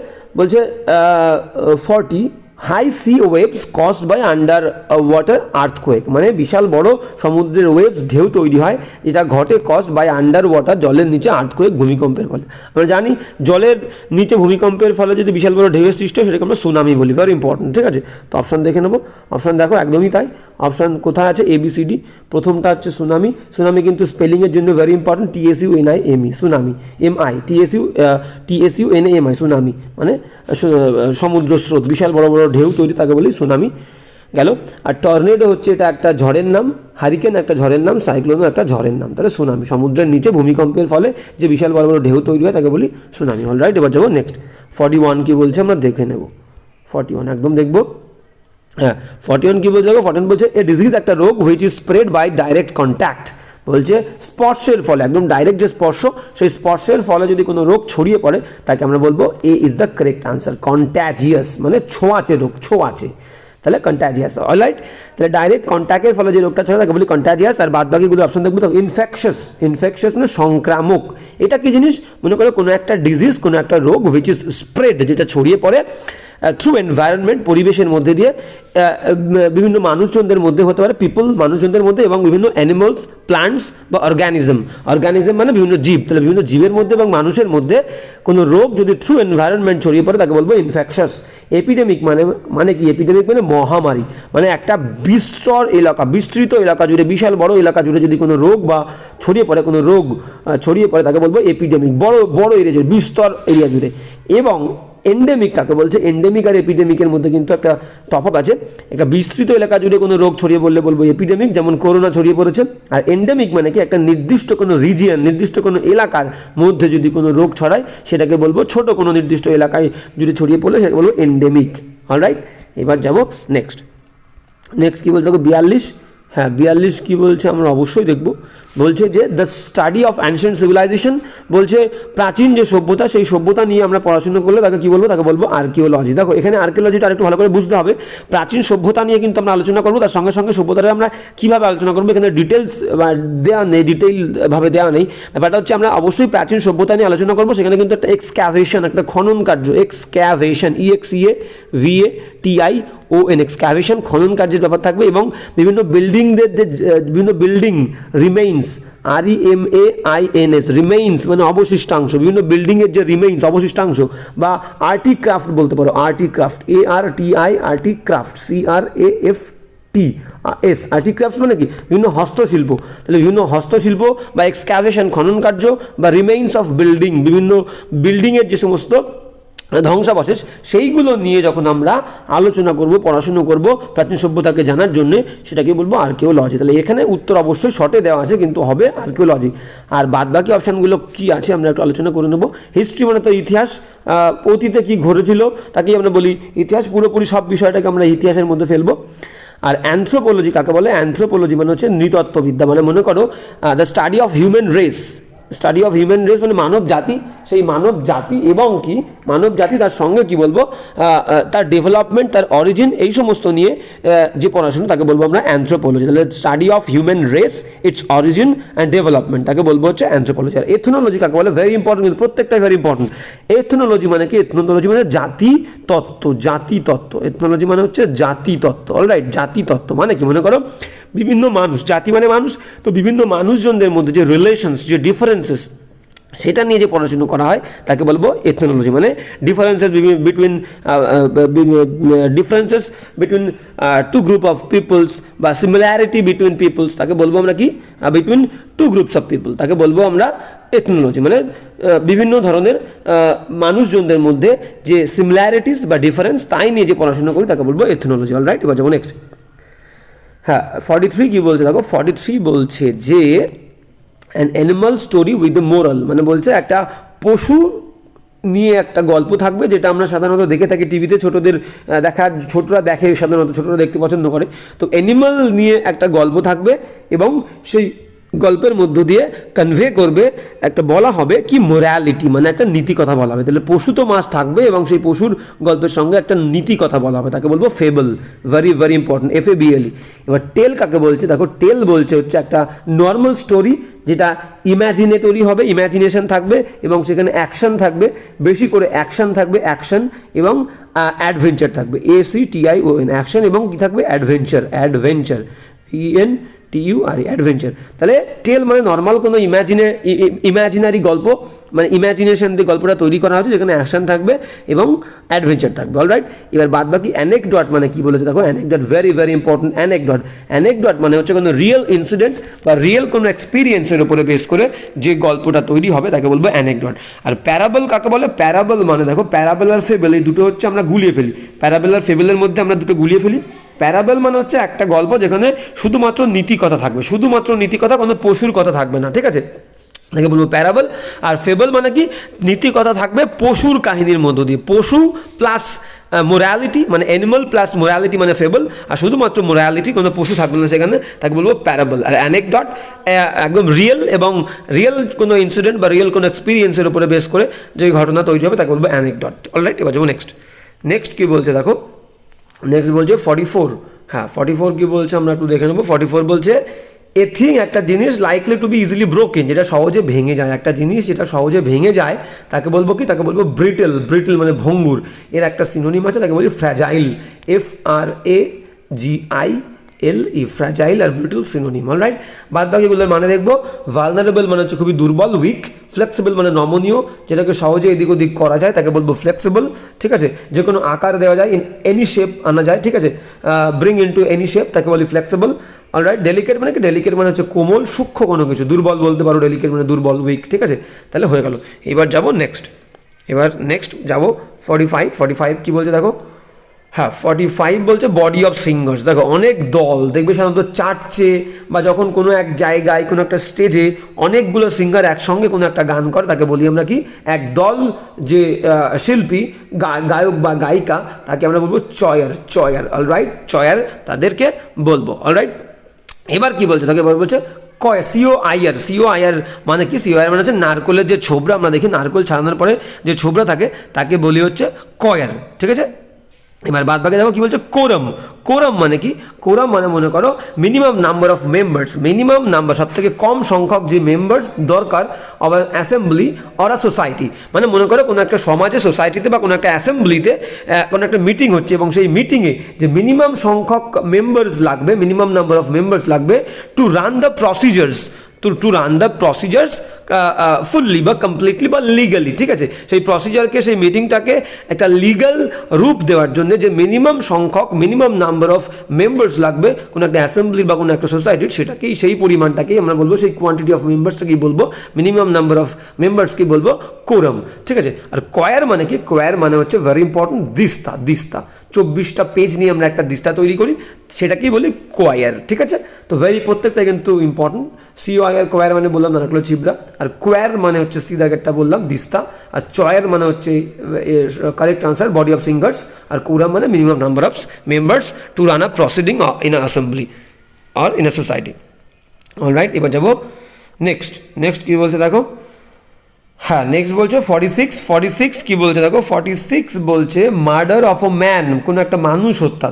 40 high sea waves caused by underwater earthquake, মানে বিশাল বড় সমুদ্রের ওয়েভস ঢেউ তৈরি হয়, যেটা ঘটে কজড বাই আন্ডার ওয়াটার, জলের নিচে আর্থকোয়েক ভূমিকম্পের ফলে। আমরা জানি জলের নিচে ভূমিকম্পের ফলে যদি বিশাল বড় ঢেউয়ের সৃষ্টি হয় সেটাকে আমরা সুনামি বলি, ভেরি ইম্পর্টেন্ট। ঠিক আছে, তো অপশান দেখে নেবো, অপশান দেখো একদমই তাই, অপশান কোথায় আছে ABCD, প্রথমটা হচ্ছে সুনামি। সুনামি কিন্তু স্পেলিংয়ের জন্য very important, TSUNIME tsunami, MI TSUNAMI tsunami, মানে সমুদ্র স্রোত, বিশাল বড় বড় ঢেউ তৈরি, তাকে বলি সুনামি গেল। আর টর্নেডো হচ্ছে এটা একটা ঝড়ের নাম, হারিকেন একটা ঝড়ের নাম, সাইক্লোনও একটা ঝড়ের নাম, তাহলে সুনামি সমুদ্রের নিচে ভূমিকম্পের ফলে যে বিশাল বড় বড় ঢেউ তৈরি হয় তাকে বলি সুনামি। অলরাইট, এবার যাবো নেক্সট 41 কি বলছে আমরা দেখে নেব। 41 একদম দেখবো, হ্যাঁ 41 কি বলছে দেখো, 41 বলছে এ ডিজিজ একটা রোগ which is spread by direct contact, বলছে স্পর্শের ফলে, একদম ডাইরেক্ট যে স্পর্শ, সেই স্পর্শের ফলে যদি কোনো রোগ ছড়িয়ে পড়ে তাকে আমরা বলবো এ ইজ দ্য কারেক্ট আনসার, কন্ট্যাজিয়াস, মানে ছোঁয়াচে রোগ, ছোঁয়াচে, তাহলে কন্ট্যাজিয়াস। অলরাইট, তাহলে ডাইরেক্ট কন্ট্যাক্টের ফলে যে রোগটা ছড়ায় তাকে বলি কন্ট্যাজিয়াস। আর বাদ বাকিগুলো অপশন দেখবো তো ইনফেকশাস মানে সংক্রামক, এটা কি জিনিস, মনে করো কোনো একটা ডিজিজ, কোনো একটা রোগ হুইচ ইজ স্প্রেড, যেটা ছড়িয়ে পড়ে থ্রু এনভায়রনমেন্ট, পরিবেশের মধ্যে দিয়ে, বিভিন্ন মানুষজনদের মধ্যে হতে পারে, পিপল মানুষজনদের মধ্যে, এবং বিভিন্ন অ্যানিমালস, প্লান্টস বা অর্গানিজম মানে বিভিন্ন জীব, তাহলে বিভিন্ন জীবের মধ্যে এবং মানুষের মধ্যে কোনো রোগ যদি থ্রু এনভায়রনমেন্ট ছড়িয়ে পড়ে তাকে বলবো ইনফেকশাস। এপিডেমিক মানে কি, এপিডেমিক মানে মহামারী, মানে একটা বিস্তৃত এলাকা জুড়ে, বিশাল বড় এলাকা জুড়ে যদি কোনো রোগ বা ছড়িয়ে পড়ে তাকে বলবো এপিডেমিক, বড় এরিয়া জুড়ে, বিস্তর এরিয়া জুড়ে। এবং এন্ডেমিক কাকে বলছে, এন্ডেমিক আর এপিডেমিকের মধ্যে কিন্তু একটা তফাৎ আছে, একটা বিস্তৃত এলাকা জুড়ে কোনো রোগ ছড়িয়ে পড়লে বলবো এপিডেমিক, যেমন করোনা ছড়িয়ে পড়েছে। আর এন্ডেমিক মানে কি, একটা নির্দিষ্ট কোনো রিজিয়ন, নির্দিষ্ট কোনো এলাকার মধ্যে যদি কোনো রোগ ছড়ায় সেটাকে বলবো, ছোট কোনো নির্দিষ্ট এলাকায় যদি ছড়িয়ে পড়লে সেটাকে বলবো এন্ডেমিক। অলরাইট, এবার যাবো নেক্সট কি বলতে হবে 42, হ্যাঁ 42 কি বলছে আমরা অবশ্যই দেখব। বলছে যে the study of ancient civilization, বলছে প্রাচীন যে সভ্যতা, সেই সভ্যতা নিয়ে আমরা পড়াশোনা করলে তাকে কি বলবো, তাকে বলবো আর্কিওলজি। দেখো এখানে আর্কিওলজিটা আরেকটু ভালো করে বুঝতে হবে, প্রাচীন সভ্যতা নিয়ে কিন্তু আমরা আলোচনা করবো, তার সঙ্গে সঙ্গে সভ্যতাটা আমরা কীভাবে আলোচনা করবো এখানে ডিটেলস দেওয়া নেই, ডিটেইলভাবে দেওয়া নেই। ব্যাপারটা হচ্ছে আমরা অবশ্যই প্রাচীন সভ্যতা নিয়ে আলোচনা করবো, সেখানে কিন্তু একটা এক্সক্যাভেশন, একটা খনন কার্য, এক্সক্যাভেশন EXCAVATION এক্সক্যাভেশন, খনন কার্যের ব্যাপার থাকবে, এবং বিভিন্ন বিল্ডিং রিমেইনস, REMAINS রিমেইনস মানে অবশিষ্টাংশ, বিভিন্ন বিল্ডিংয়ের যে রিমেইনস অবশিষ্টাংশ, বা আর্টিক্রাফট বলতে পারো, আর্টিক্রাফট আর্টিক্রাফট CRAFTS আর্টিক্রাফট মানে কি, বিভিন্ন হস্তশিল্প, তাহলে বিভিন্ন হস্তশিল্প বা এক্সক্যাভেশন খনন কার্য, বা রিমেইনস অফ বিল্ডিং, বিভিন্ন বিল্ডিংয়ের যে সমস্ত ধ্বংসাবশেষ, সেইগুলো নিয়ে যখন আমরা আলোচনা করব, পড়াশুনো করব প্রাচীন সভ্যতাকে জানার জন্য, সেটাকে বলবো আর্কিওলজি। তাহলে এখানে উত্তর অবশ্যই শর্টে দেওয়া আছে, কিন্তু হবে আর্কিওলজি। আর বাদ বাকি অপশানগুলো কি আছে আমরা একটু আলোচনা করে নেব। হিস্ট্রি মানে তো ইতিহাস, অতীতে কি ঘটেছিল তাকেই আমরা বলি ইতিহাস, পুরোপুরি সব বিষয়টাকে আমরা ইতিহাসের মধ্যে ফেলবো। আর অ্যানথ্রোপোলজি কাকে বলে, অ্যানথ্রোপোলজি মানে হচ্ছে নৃতত্ত্ববিদ্যা, মানে মনে করো the study of human race, মানে মানব জাতি, সেই মানব জাতি এবং কি মানব জাতি তার সঙ্গে কি বলবো তার ডেভেলপমেন্ট, তার অরিজিন, এই সমস্ত নিয়ে যে পড়াশোনা তাকে বলবো আমরা অ্যানথ্রোপোলজি। তাহলে study of human race, it's origin and development, তাকে বলবো হচ্ছে অ্যানথ্রোপোলজি। আর এথনোলজি কাকে বলে, ভেরি ইম্পর্টেন্ট, কিন্তু প্রত্যেকটাই ভেরি ইম্পর্টেন্ট। এথনোলজি মানে কি, এথনোলজি মানে জাতিতত্ত্ব, এথনোলজি মানে হচ্ছে জাতিতত্ত্ব। অলরাইট, জাতিতত্ত্ব মানে কি, মনে করো বিভিন্ন মানুষ, জাতি মানে মানুষ, তো বিভিন্ন মানুষজনদের মধ্যে যে রিলেশনস, যে ডিফারেন্সেস, সেটা নিয়ে যে পড়াশুনো করা হয় তাকে বলবো এথনোলজি। মানে differences between two group of peoples, বা সিমিলারিটি বিটুইন পিপলস, তাকে বলবো আমরা কি, between two groups of people, তাকে বলবো আমরা এথনোলজি। মানে বিভিন্ন ধরনের মানুষজনদের মধ্যে যে সিমিলারিটিস বা ডিফারেন্স, তাই নিয়ে যে পড়াশোনা করি তাকে বলবো এথনোলজি। অলরাইট, এবার যাবো নেক্সট। হ্যাঁ 43 কি বলছে দেখো, 43 বলছে যে an animal story with the moral, মানে বলছে একটা পশু নিয়ে একটা গল্প থাকবে, যেটা আমরা সাধারণত দেখে থাকি টিভিতে, ছোটরা দেখে, সাধারণত ছোটরা দেখতে পছন্দ করে। তো অ্যানিমাল নিয়ে একটা গল্প থাকবে এবং সেই গল্পের মধ্য দিয়ে কনভে করবে, একটা বলা হবে কি মোরালিটি, মানে একটা নীতি কথা বলা হবে। তাহলে পশু তো মাছ থাকবে এবং সেই পশুর গল্পের সঙ্গে একটা নীতি কথা বলা হবে, তাকে বলবো fable. Very very important, FABLE। এবার টেল কাকে বলছে? দেখো, টেল বলছে হচ্ছে একটা নর্মাল স্টোরি, যেটা ইম্যাজিনেটরি হবে, ইম্যাজিনেশন থাকবে এবং সেখানে অ্যাকশন থাকবে, বেশি করে অ্যাকশন থাকবে, অ্যাকশন এবং অ্যাডভেঞ্চার থাকবে, ACTION, অ্যাকশন এবং কি থাকবে? Adventure, ENTURE, adventure. তাহলে টেল মানে নর্মাল কোনো ইমাজিনারি গল্প, মানে ইমাজিনেশন দিয়ে গল্পটা তৈরি করা হচ্ছে, যেখানে অ্যাকশন থাকবে এবং অ্যাডভেঞ্চার থাকবে। অলরাইট, এবার বাদ বাকি অ্যানেকডট মানে কি বলেছে দেখো, anecdote very very important. Anecdote মানে হচ্ছে কোনো রিয়েল ইনসিডেন্ট বা রিয়েল কোনো এক্সপিরিয়েন্সের উপরে বেস করে যে গল্পটা তৈরি হবে তাকে বলবো অ্যানেকডট। আর প্যারাবল কাকে বলে? প্যারাবল মানে দেখো, প্যারাবল আর ফেবল এই দুটো হচ্ছে আমরা গুলিয়ে ফেলি, প্যারাবল আর ফেবলের মধ্যে আমরা দুটো গুলিয়ে ফেলি। প্যারাবল মানে হচ্ছে একটা গল্প যেখানে শুধুমাত্র নীতি কথা থাকবে, শুধুমাত্র নীতি কথা, কোনো পশুর কথা থাকবে না, ঠিক আছে, তাকে বলবো প্যারাবল। আর ফেবল মানে কি? নীতি কথা থাকবে পশুর কাহিনীর মধ্য দিয়ে, পশু প্লাস মোরালিটি, মানে অ্যানিমাল প্লাস মোরালিটি মানে ফেবল, আর শুধুমাত্র মোরালিটি, কোনো পশু থাকবে না সেখানে, তাকে বলবো প্যারাবল। আর অ্যানেকডট একদম রিয়েল এবং রিয়েল কোনো ইনসিডেন্ট বা রিয়েল কোনো এক্সপিরিয়েন্সের উপরে বেস করে যে ঘটনা তৈরি হবে তাকে বলবো অ্যানেকডট। অলরাইট, এবার যাবো নেক্সট কী বলছে দেখো, নেক্সট বলছে 44। হ্যাঁ, 44 কী বলছে আমরা একটু দেখে নেবো। 44 বলছে এ থিং, একটা জিনিস likely to B easily broken, যেটা সহজে ভেঙে যায়, একটা জিনিস যেটা সহজে ভেঙে যায় তাকে বলবো কি? তাকে বলবো ব্রিটেল মানে ভঙ্গুর। এর একটা সিনোনিম আছে, তাকে বলি ফ্র্যাজাইল, FRAGILE, ফ্র্যাজাইল আর ব্রিটেল সিনোনিম। অলরাইট, বাদ বাকিগুলোর মানে দেখবো। ভালনারেবল মানে হচ্ছে খুবই দুর্বল, উইক। ফ্লেক্সিবল মানে নমনীয়, যেটাকে সহজে এদিক ওদিক করা যায়, তাকে বলবো ফ্লেক্সিবল, ঠিক আছে, যে কোনো আকার দেওয়া যায়, ইন এনি শেপ আনা যায়, ঠিক আছে, ব্রিং ইনটু এনি শেপ, তাকে বলি ফ্লেক্সিবল। অলরাইট, ডেলিকেট মানে কি? ডেলিকেট মানে হচ্ছে কোমল, সূক্ষ্ম কোনো কিছু, দুর্বল বলতে পারো, ডেলিকেট মানে দুর্বল, উইক, ঠিক আছে, তাহলে হয়ে গেল। এবার যাবো নেক্সট যাবো 45 কি বলছে দেখো। হ্যাঁ, 45 বলছে বডি অফ সিঙ্গার্স। দেখো, অনেক দল দেখবে সাধারণত চার্চে বা যখন কোনো এক জায়গায় কোনো একটা স্টেজে অনেকগুলো সিঙ্গার একসঙ্গে কোনো একটা গান করে, তাকে বলি আমরা কি? এক দল যে শিল্পী, গায়ক বা গায়িকা, তাকে আমরা বলবো চয়ার। অলরাইট, চয়ার তাদেরকে বলবো। অলরাইট, এবার কি বলছে তাকে বলছে COIR মানে কি? COIR মানে হচ্ছে নারকোলের যে ছোবরা আমরা দেখি, নারকোল ছাড়ানোর পরে যে ছোবরা থাকে তাকে বলি হচ্ছে কয়ার, ঠিক আছে। এবার বাদ বাকি দেখো কি বলছে, কোরাম মানে কি? কোরাম মানে মনে করো minimum number of members, minimum number, সব থেকে কম সংখ্যক যে মেম্বার্স দরকার of assembly or a society, মানে মনে করো কোনো একটা সমাজে, সোসাইটিতে বা কোনো একটা অ্যাসেম্বলিতে কোনো একটা মিটিং হচ্ছে এবং সেই মিটিংয়ে যে মিনিমাম সংখ্যক মেম্বার্স লাগবে, মিনিমাম নাম্বার অফ মেম্বার্স লাগবে to run the procedures, to run the procedures fully বা কমপ্লিটলি বা লিগালি, ঠিক আছে, সেই প্রসিজারকে, সেই মিটিংটাকে একটা লিগাল রূপ দেওয়ার জন্য যে মিনিমাম সংখ্যক, মিনিমাম নাম্বার অফ মেম্বার্স লাগবে কোনো একটা অ্যাসেম্বলির বা কোনো একটা সোসাইটির, সেটাকেই, সেই পরিমাণটাকেই আমরা বলবো, সেই কোয়ান্টিটি অফ মেম্বার্সটাকেই বলবো মিনিমাম নাম্বার অফ মেম্বার্সকে বলবো কোরাম, ঠিক আছে। আর কোয়ার মানে কি? কোয়ার মানে হচ্ছে ভেরি ইম্পর্টেন্ট দিস্তা। 24টা পেজ নিয়ে আমরা একটা দিস্তা তৈরি করি, সেটাকেই বলি কোয়ার, ঠিক আছে। তো প্রত্যেকটা কিন্তু ইম্পর্টেন্ট। COIR কোয়ার মানে বললাম নারকেল চিবড়া, আর কোয়ার মানে হচ্ছে সিদাগেরটা বললাম দিস্তা, আর চয়ার মানে হচ্ছে correct answer body of singers, আর কোরাম মানে minimum number of members to run a proceeding in a assembly or in a society. Alright, এবার যাবো নেক্সট কি বলছে দেখো। হ্যাঁ, নেক্সট বলছে 46 কি বলছে দেখো। 46 বলছে মার্ডার অফ আ ম্যান, কোনো একটা মানুষ হত্যা,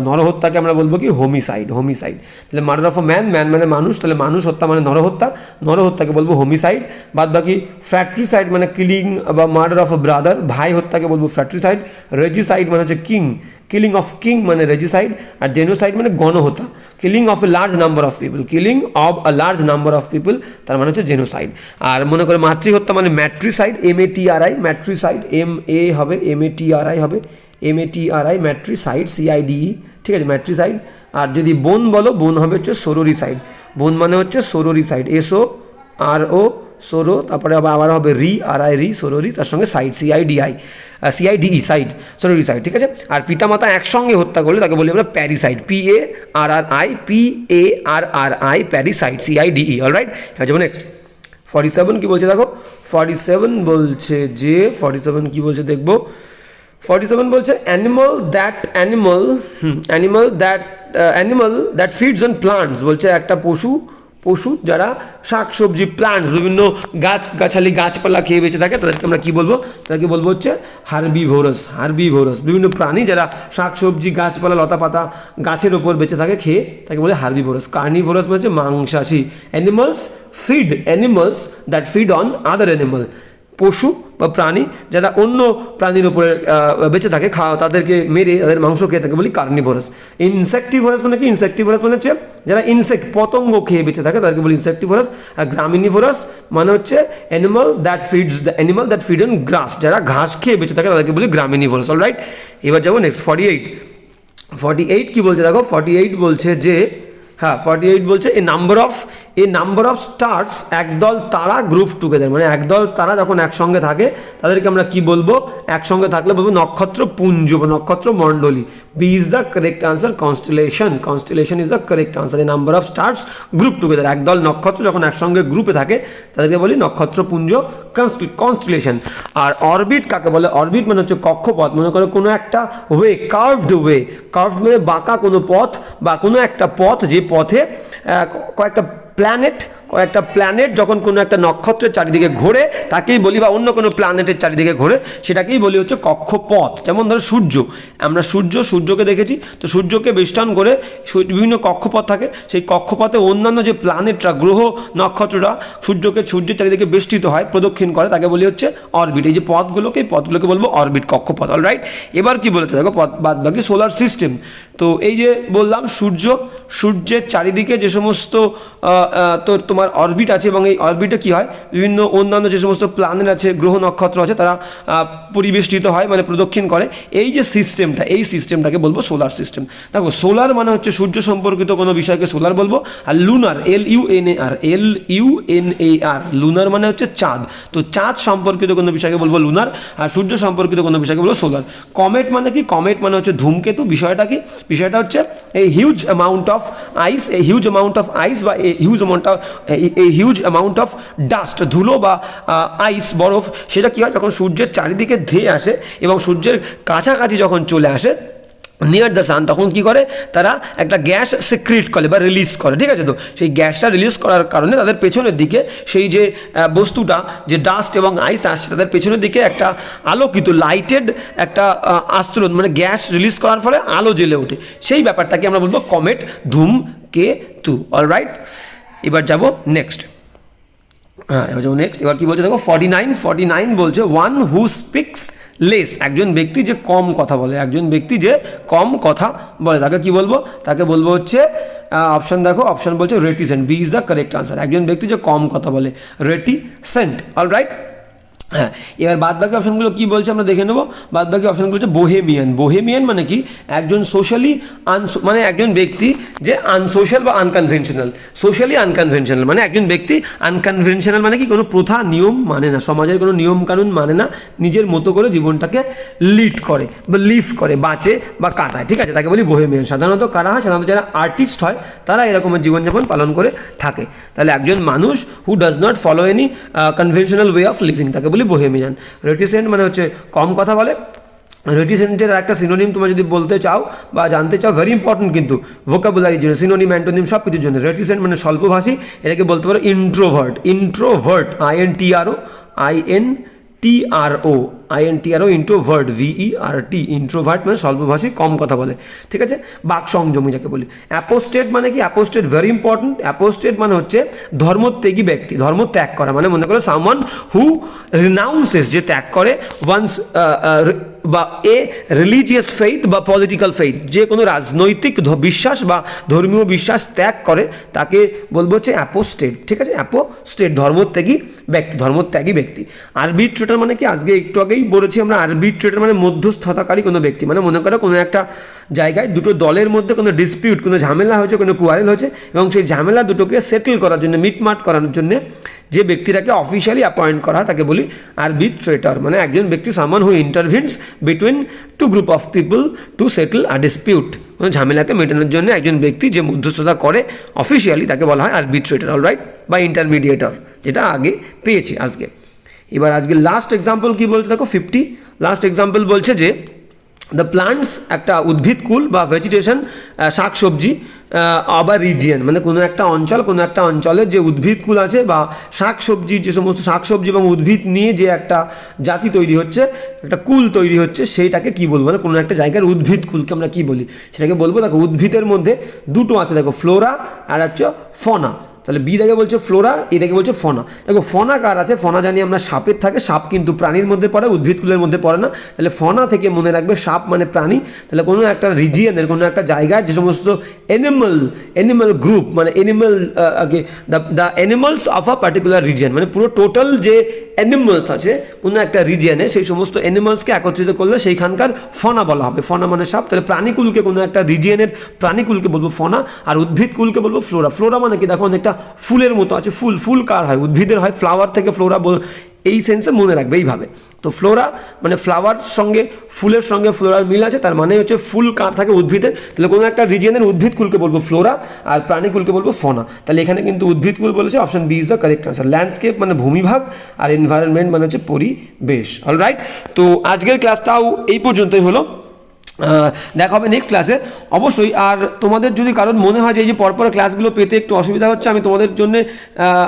নরহত্যাকে আমরা বলবো কি? হোমিসাইড। তাহলে মার্ডার অফ আ ম্যান মানে মানুষ, তাহলে মানুষ হত্যা মানে নরহত্যাকে বলবো হোমিসাইড। বাদ বাকি ফ্র্যাট্রিসাইড মানে কিলিং বা মার্ডার অফ আ ব্রাদার, ভাই হত্যাকে বলবো ফ্র্যাট্রিসাইড। রেজিসাইড মানে হচ্ছে কিলিং অফ কিং মানে রেজিসাইড। আর জেনোসাইড মানে গণহত্যা, killing of a large number of people, তার মানে হচ্ছে জেনোসাইড। আর মনে করে মাতৃহত্যা মানে ম্যাট্রিসাইড, MATRI, ম্যাট্রিসাইড, ম্যাট্রিসাইড, CIDE, ঠিক আছে, ম্যাট্রিসাইড। আর যদি বোন বলো, বোন হবে হচ্ছে সোরোরিসাইড, বোন মানে হচ্ছে সোরোরিসাইড, SORO, সোরো, তারপরে আবার হবে RI, সোরোরি, তার সঙ্গে সাইড, CIDE, সাইড, সোরোরিসাইড, ঠিক আছে। আর পিতামাতা একসঙ্গে হত্যা করলে তাকে বলি আমরা প্যারিসাইড, PARRI, প্যারিসাইড, CIDE। অলরাইট, যাবো নেক্সট 47 কি বলছে দেখো, 47 বলছে যে 47 কি বলছে দেখবো। 47 বলছে animal that feeds on plants, বলছে একটা পশু যারা শাকসবজি প্লান্টস বিভিন্ন গাছালি গাছপালা খেয়ে বেঁচে থাকে তাদেরকে আমরা কি বলবো, তাদেরকে বলবো হচ্ছে হার্বিভোরাস। বিভিন্ন প্রাণী যারা শাকসবজি গাছপালা লতাপাতা গাছের ওপর বেঁচে থাকে খেয়ে তাকে বলে হার্বিভোরাস। কার্নিভোরাস মানে হচ্ছে মাংসাশী। Animals that feed on other animal, পশু বা প্রাণী যারা অন্য প্রাণীর উপরে বেঁচে থাকে তাদেরকে মেরে তাদের মাংস খেয়ে থাকে বলি কার্নিভোরাস। ইনসেক্টিভোরাস মানে কি, ইনসেক্টিভোরাস মানে হচ্ছে যারা ইনসেক্ট পতঙ্গ খেয়ে বেঁচে থাকে তাদেরকে বলি ইনসেক্টিভোরাস। আর গ্রামিনিভোরাস মানে হচ্ছে animal that feed on grass, যারা ঘাস খেয়ে বেঁচে থাকে তাদেরকে বলি গ্রামিনিভোরাস। অলরাইট, এবার যাবো নেক্সট 48 কি বলছে দেখো। 48 বলছে যে 48 বলছে এ নাম্বার অফ স্টার্স, একদল তারা গ্রুপ টুগেদার, মানে একদল তারা যখন একসঙ্গে থাকে তাদেরকে আমরা কি বলবো, একসঙ্গে থাকলে বলবো নক্ষত্র পুঞ্জ বা নক্ষত্র মণ্ডলী। B is the correct answer, constellation is the correct answer. A number of stars group together, একদল নক্ষত্র যখন একসঙ্গে গ্রুপে থাকে তাদেরকে বলি নক্ষত্রপুঞ্জ, কনস্টেলেশন। আর অরবিট কাকে বলে, অরবিট মানে হচ্ছে কক্ষপথ। মনে করো কোনো একটা কার্ভড মানে বাঁকা কোনো পথ বা কোনো একটা পথ, যে পথে কয়েকটা প্ল্যানেট যখন কোনো একটা নক্ষত্রের চারিদিকে ঘোরে তাকেই বলি, বা অন্য কোনো প্ল্যানেটের চারিদিকে ঘোরে সেটাকেই বলি হচ্ছে কক্ষপথ। যেমন ধরো আমরা সূর্যকে দেখেছি, তো সূর্যকে বেষ্টন করে বিভিন্ন কক্ষপথ থাকে, সেই কক্ষপথে অন্যান্য যে প্ল্যানেটরা গ্রহ নক্ষত্ররা সূর্যের চারিদিকে বেষ্টিত হয়, প্রদক্ষিণ করে, তাকে বলি হচ্ছে অরবিট। এই যে পথগুলোকে বলবো অরবিট, কক্ষপথ। অলরাইট, এবার কি বলেছে দেখো বাদ বাকি সোলার সিস্টেম। তো এই যে বললাম সূর্যের চারিদিকে যে সমস্ত তোমার অরবিট আছে, এবং এই অরবিটে কি হয় বিভিন্ন অন্যান্য যে সমস্ত প্ল্যানেট আছে গ্রহ নক্ষত্র আছে তারা পরিবেষ্টিত হয়, মানে প্রদক্ষিণ করে। এই যে সিস্টেমটাকে বলবো সোলার সিস্টেম। দেখো সোলার মানে হচ্ছে সূর্য সম্পর্কিত কোনো বিষয়কে সোলার বলবো। আর লুনার, LUNAR, লুনার মানে হচ্ছে চাঁদ। তো চাঁদ সম্পর্কিত কোনো বিষয়কে বলবো লুনার, আর সূর্য সম্পর্কিত কোনো বিষয়কে বলবো সোলার। কমেট মানে কি, কমেট মানে হচ্ছে ধূমকেতু। বিষয়টা হচ্ছে এই হিউজ অ্যামাউন্ট অফ আইস বা হিউজ অ্যামাউন্ট অফ ডাস্ট, ধুলো বা আইস, বরফ, সেটা কি হয় যখন সূর্যের চারিদিকে ধেয়ে আসে এবং সূর্যের কাছাকাছি যখন চলে আসে নিয়ার দ্য সান, তখন কি করে তারা একটা গ্যাস সিক্রিট করে বা রিলিজ করে। ঠিক আছে, তো সেই গ্যাসটা রিলিজ করার কারণে তাদের পেছনের দিকে সেই যে বস্তুটা, যে ডাস্ট এবং আইস আসছে, তাদের পেছনের দিকে একটা আলোকিত লাইটেড একটা আস্তরণ, মানে গ্যাস রিলিজ করার ফলে আলো জ্বলে ওঠে। সেই ব্যাপারটাকে আমরা বলবো কমেট, ধূমকেতু। অলরাইট, এবার যাব নেক্সট। এবার কি বলছে দেখো 49 বলছে ওয়ান হু স্পিক্স লেস, একজন ব্যক্তি যে কম কথা বলে তাকে কি বলবো, তাকে বলবো হচ্ছে অপশন দেখো, অপশন বলছে reticent. B is the correct answer. একজন ব্যক্তি যে কম কথা বলে, রেটিসেন্ট। অলরাইট, হ্যাঁ, এবার বাদবাকি অপশনগুলো কি বলছে আমরা দেখে নেবো। বাদবাকি অপশনগুলো হচ্ছে বোহেমিয়ান মানে কি, একজন মানে একজন ব্যক্তি যে আনসোশ্যাল বা আনকনভেনশনাল। মানে একজন ব্যক্তি আনকনভেনশনাল মানে কি, কোনো প্রথা নিয়ম মানে না, সমাজের কোনো নিয়ম কানুন মানে না, নিজের মতো করে জীবনটাকে লিড করে বা বাঁচে বা কাটায়। ঠিক আছে, তাকে বলি বোহেমিয়ান। সাধারণত কারা হয়, সাধারণত যারা আর্টিস্ট হয় তারা এরকমের জীবনযাপন পালন করে থাকে। তাহলে একজন মানুষ who does not follow any conventional way of living, তাকে বোহেমিয়ান। রেটিসেন্ট মানে হচ্ছে কম কথা বলে। রেটিসেন্টের একটা সিনোনিম তোমরা যদি বলতে চাও বা জানতে চাও, ভেরি ইম্পর্টেন্ট কিন্তু ভোকাবুলারির জন্য, সিনোনিম অ্যান্টোনিম সব কিছুর জন্য। রেটিসেন্ট মানে স্বল্পভাষী, এটাকে বলতে পারো ইন্ট্রোভার্ট। ইন্ট্রোভার্ট, VERT, ইন্ট্রোভার্ট মানে স্বল্পভাষী, কম কথা বলে। ঠিক আছে, বাক সংযমী যাকে বলি। অ্যাপোস্টেট মানে কি, অ্যাপোস্টেট ভেরি ইম্পর্টেন্ট। অ্যাপোস্টেট মানে হচ্ছে ধর্মত্যাগী ব্যক্তি, ধর্ম ত্যাগ করা, মানে মনে করো সামওয়ান হু রিনাউন্সেস, যে ত্যাগ করে, ওয়ান্স বা এ রিলিজিয়াস ফেইথ বা পলিটিক্যাল ফেইথ, যে কোনো রাজনৈতিক বিশ্বাস বা ধর্মীয় বিশ্বাস ত্যাগ করে তাকে বলবো হচ্ছে অ্যাপোস্টেট। ঠিক আছে, অ্যাপোস্টেট ধর্মত্যাগী ব্যক্তি। আরবিট্রেটর মানে কি, আজকে একটু আগেই এটাকেই বলেছি আমরা আরবিট্রেটর, মানে মধ্যস্থতাকারী কোনো ব্যক্তি। মানে মনে করো কোনো একটা জায়গায় দুটো দলের মধ্যে কোনো ডিসপিউট, কোনো ঝামেলা হয়েছে, কোনো কোয়ারেল হয়েছে, এবং সেই ঝামেলা দুটোকে সেটেল করার জন্য, মিটমাট করানোর জন্য যে ব্যক্তিটাকে অফিসিয়ালি অ্যাপয়েন্ট করা হয় তাকে বলি আরবিট্রেটর। মানে একজন ব্যক্তি, someone who intervenes between two group of people to settle a dispute, মানে ঝামেলাকে মেটানোর জন্য একজন ব্যক্তি যে মধ্যস্থতা করে অফিসিয়ালি তাকে বলা হয় আরবিট্রেটর, অলরাইট, বা ইন্টারমিডিয়েটর, যেটা আগে পেয়েছি আজকে। এবার আজকে লাস্ট এক্সাম্পল কি বলছে দেখো 50, লাস্ট এক্সাম্পল বলছে যে দ্য প্লান্টস, একটা উদ্ভিদকুল বা ভেজিটেশন, শাকসবজি, আবার রিজিয়ন, মানে কোনো একটা অঞ্চল, কোনো একটা অঞ্চলের যে উদ্ভিদকুল আছে বা শাকসবজি, যে সমস্ত শাকসবজি এবং উদ্ভিদ নিয়ে যে একটা জাতি তৈরি হচ্ছে, একটা কুল তৈরি হচ্ছে, সেইটাকে কি বলবো, মানে কোনো একটা জায়গার উদ্ভিদকুলকে আমরা কি বলি সেটাকে বলবো। দেখো উদ্ভিদের মধ্যে দুটো আছে, দেখো ফ্লোরা আর হচ্ছে ফনা। তাহলে বি দেখে বলছে ফ্লোরা, এ দেখে বলছে ফনা। দেখো ফনা কার আছে, ফনা জানি আমরা সাপের থাকে, সাপ কিন্তু প্রাণীর মধ্যে পড়ে, উদ্ভিদকুলের মধ্যে পড়ে না। তাহলে ফনা থেকে মনে রাখবে সাপ মানে প্রাণী। তাহলে কোনো একটা রিজিয়নের, কোনো একটা জায়গার যে সমস্ত এনিম্যাল গ্রুপ, মানে animal, the animals of a particular region, মানে পুরো টোটাল যে অ্যানিমালস আছে কোনো একটা রিজিয়নে, সেই সমস্ত অ্যানিমালসকে একত্রিত করলে সেইখানকার ফনা বলা হবে। ফনা মানে সাপ। তাহলে প্রাণীকুলকে, কোনো একটা রিজিয়নের প্রাণীকুলকে বলবো ফনা, আর উদ্ভিদকুলকে বলবো ফ্লোরা। ফ্লোরা মানে কি, দেখো অনেকটা ফুলের মতো আছে, ফুল কার হয়, উদ্ভিদের হয়, ফ্লাওয়ার থেকে ফ্লোরা, এই সেন্সে মনে রাখবে এইভাবে। তো ফ্লোরা মানে ফ্লাওয়ার সঙ্গে ফুলের সঙ্গে ফ্লোরার মিল আছে, তার মানে হচ্ছে ফুল কার থাকে, উদ্ভিদের। তাহলে কোনো একটা রিজিয়নের উদ্ভিদকুলকে বলবো ফ্লোরা, আর প্রাণীকুলকে বলবো ফনা। তাহলে এখানে কিন্তু উদ্ভিদকুল বলেছে, option B is the correct answer. Landscape মানে ভূমিভাগ, আর এনভায়রনমেন্ট মানে হচ্ছে পরিবেশ। অলরাইট, তো আজকের ক্লাসটাও এই পর্যন্তই হলো। দেখা হবে নেক্সট ক্লাসে অবশ্যই। আর তোমাদের যদি কারোর মনে হয় যে এই যে পরপর ক্লাসগুলো পেতে একটু অসুবিধা হচ্ছে, আমি তোমাদের জন্য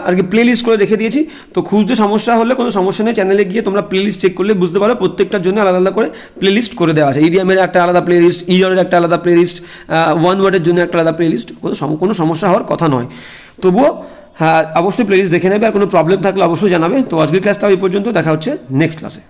আর কি প্লে লিস্ট করে রেখে দিয়েছি। তো খুঁজতে সমস্যা হলে কোনো সমস্যা নেই, চ্যানেলে গিয়ে তোমরা প্লে লিস্ট চেক করলে বুঝতে পারো, প্রত্যেকটার জন্য আলাদা আলাদা করে প্লে লিস্ট করে দেওয়া আছে। ইডিএমের একটা আলাদা প্লে লিস্ট, ইয়রের একটা আলাদা প্লে লিস্ট, ওয়ান ওয়ার্ডের জন্য একটা আলাদা প্লে লিস্ট। কোনো সমস্যা হওয়ার কথা নয়। তবুও হ্যাঁ, অবশ্যই প্লে লিস্ট দেখে নেবে, আর কোনো প্রবলেম থাকলে অবশ্যই জানাবে। তো আজকের ক্লাসটা এই পর্যন্ত, দেখা হচ্ছে নেক্সট ক্লাসে।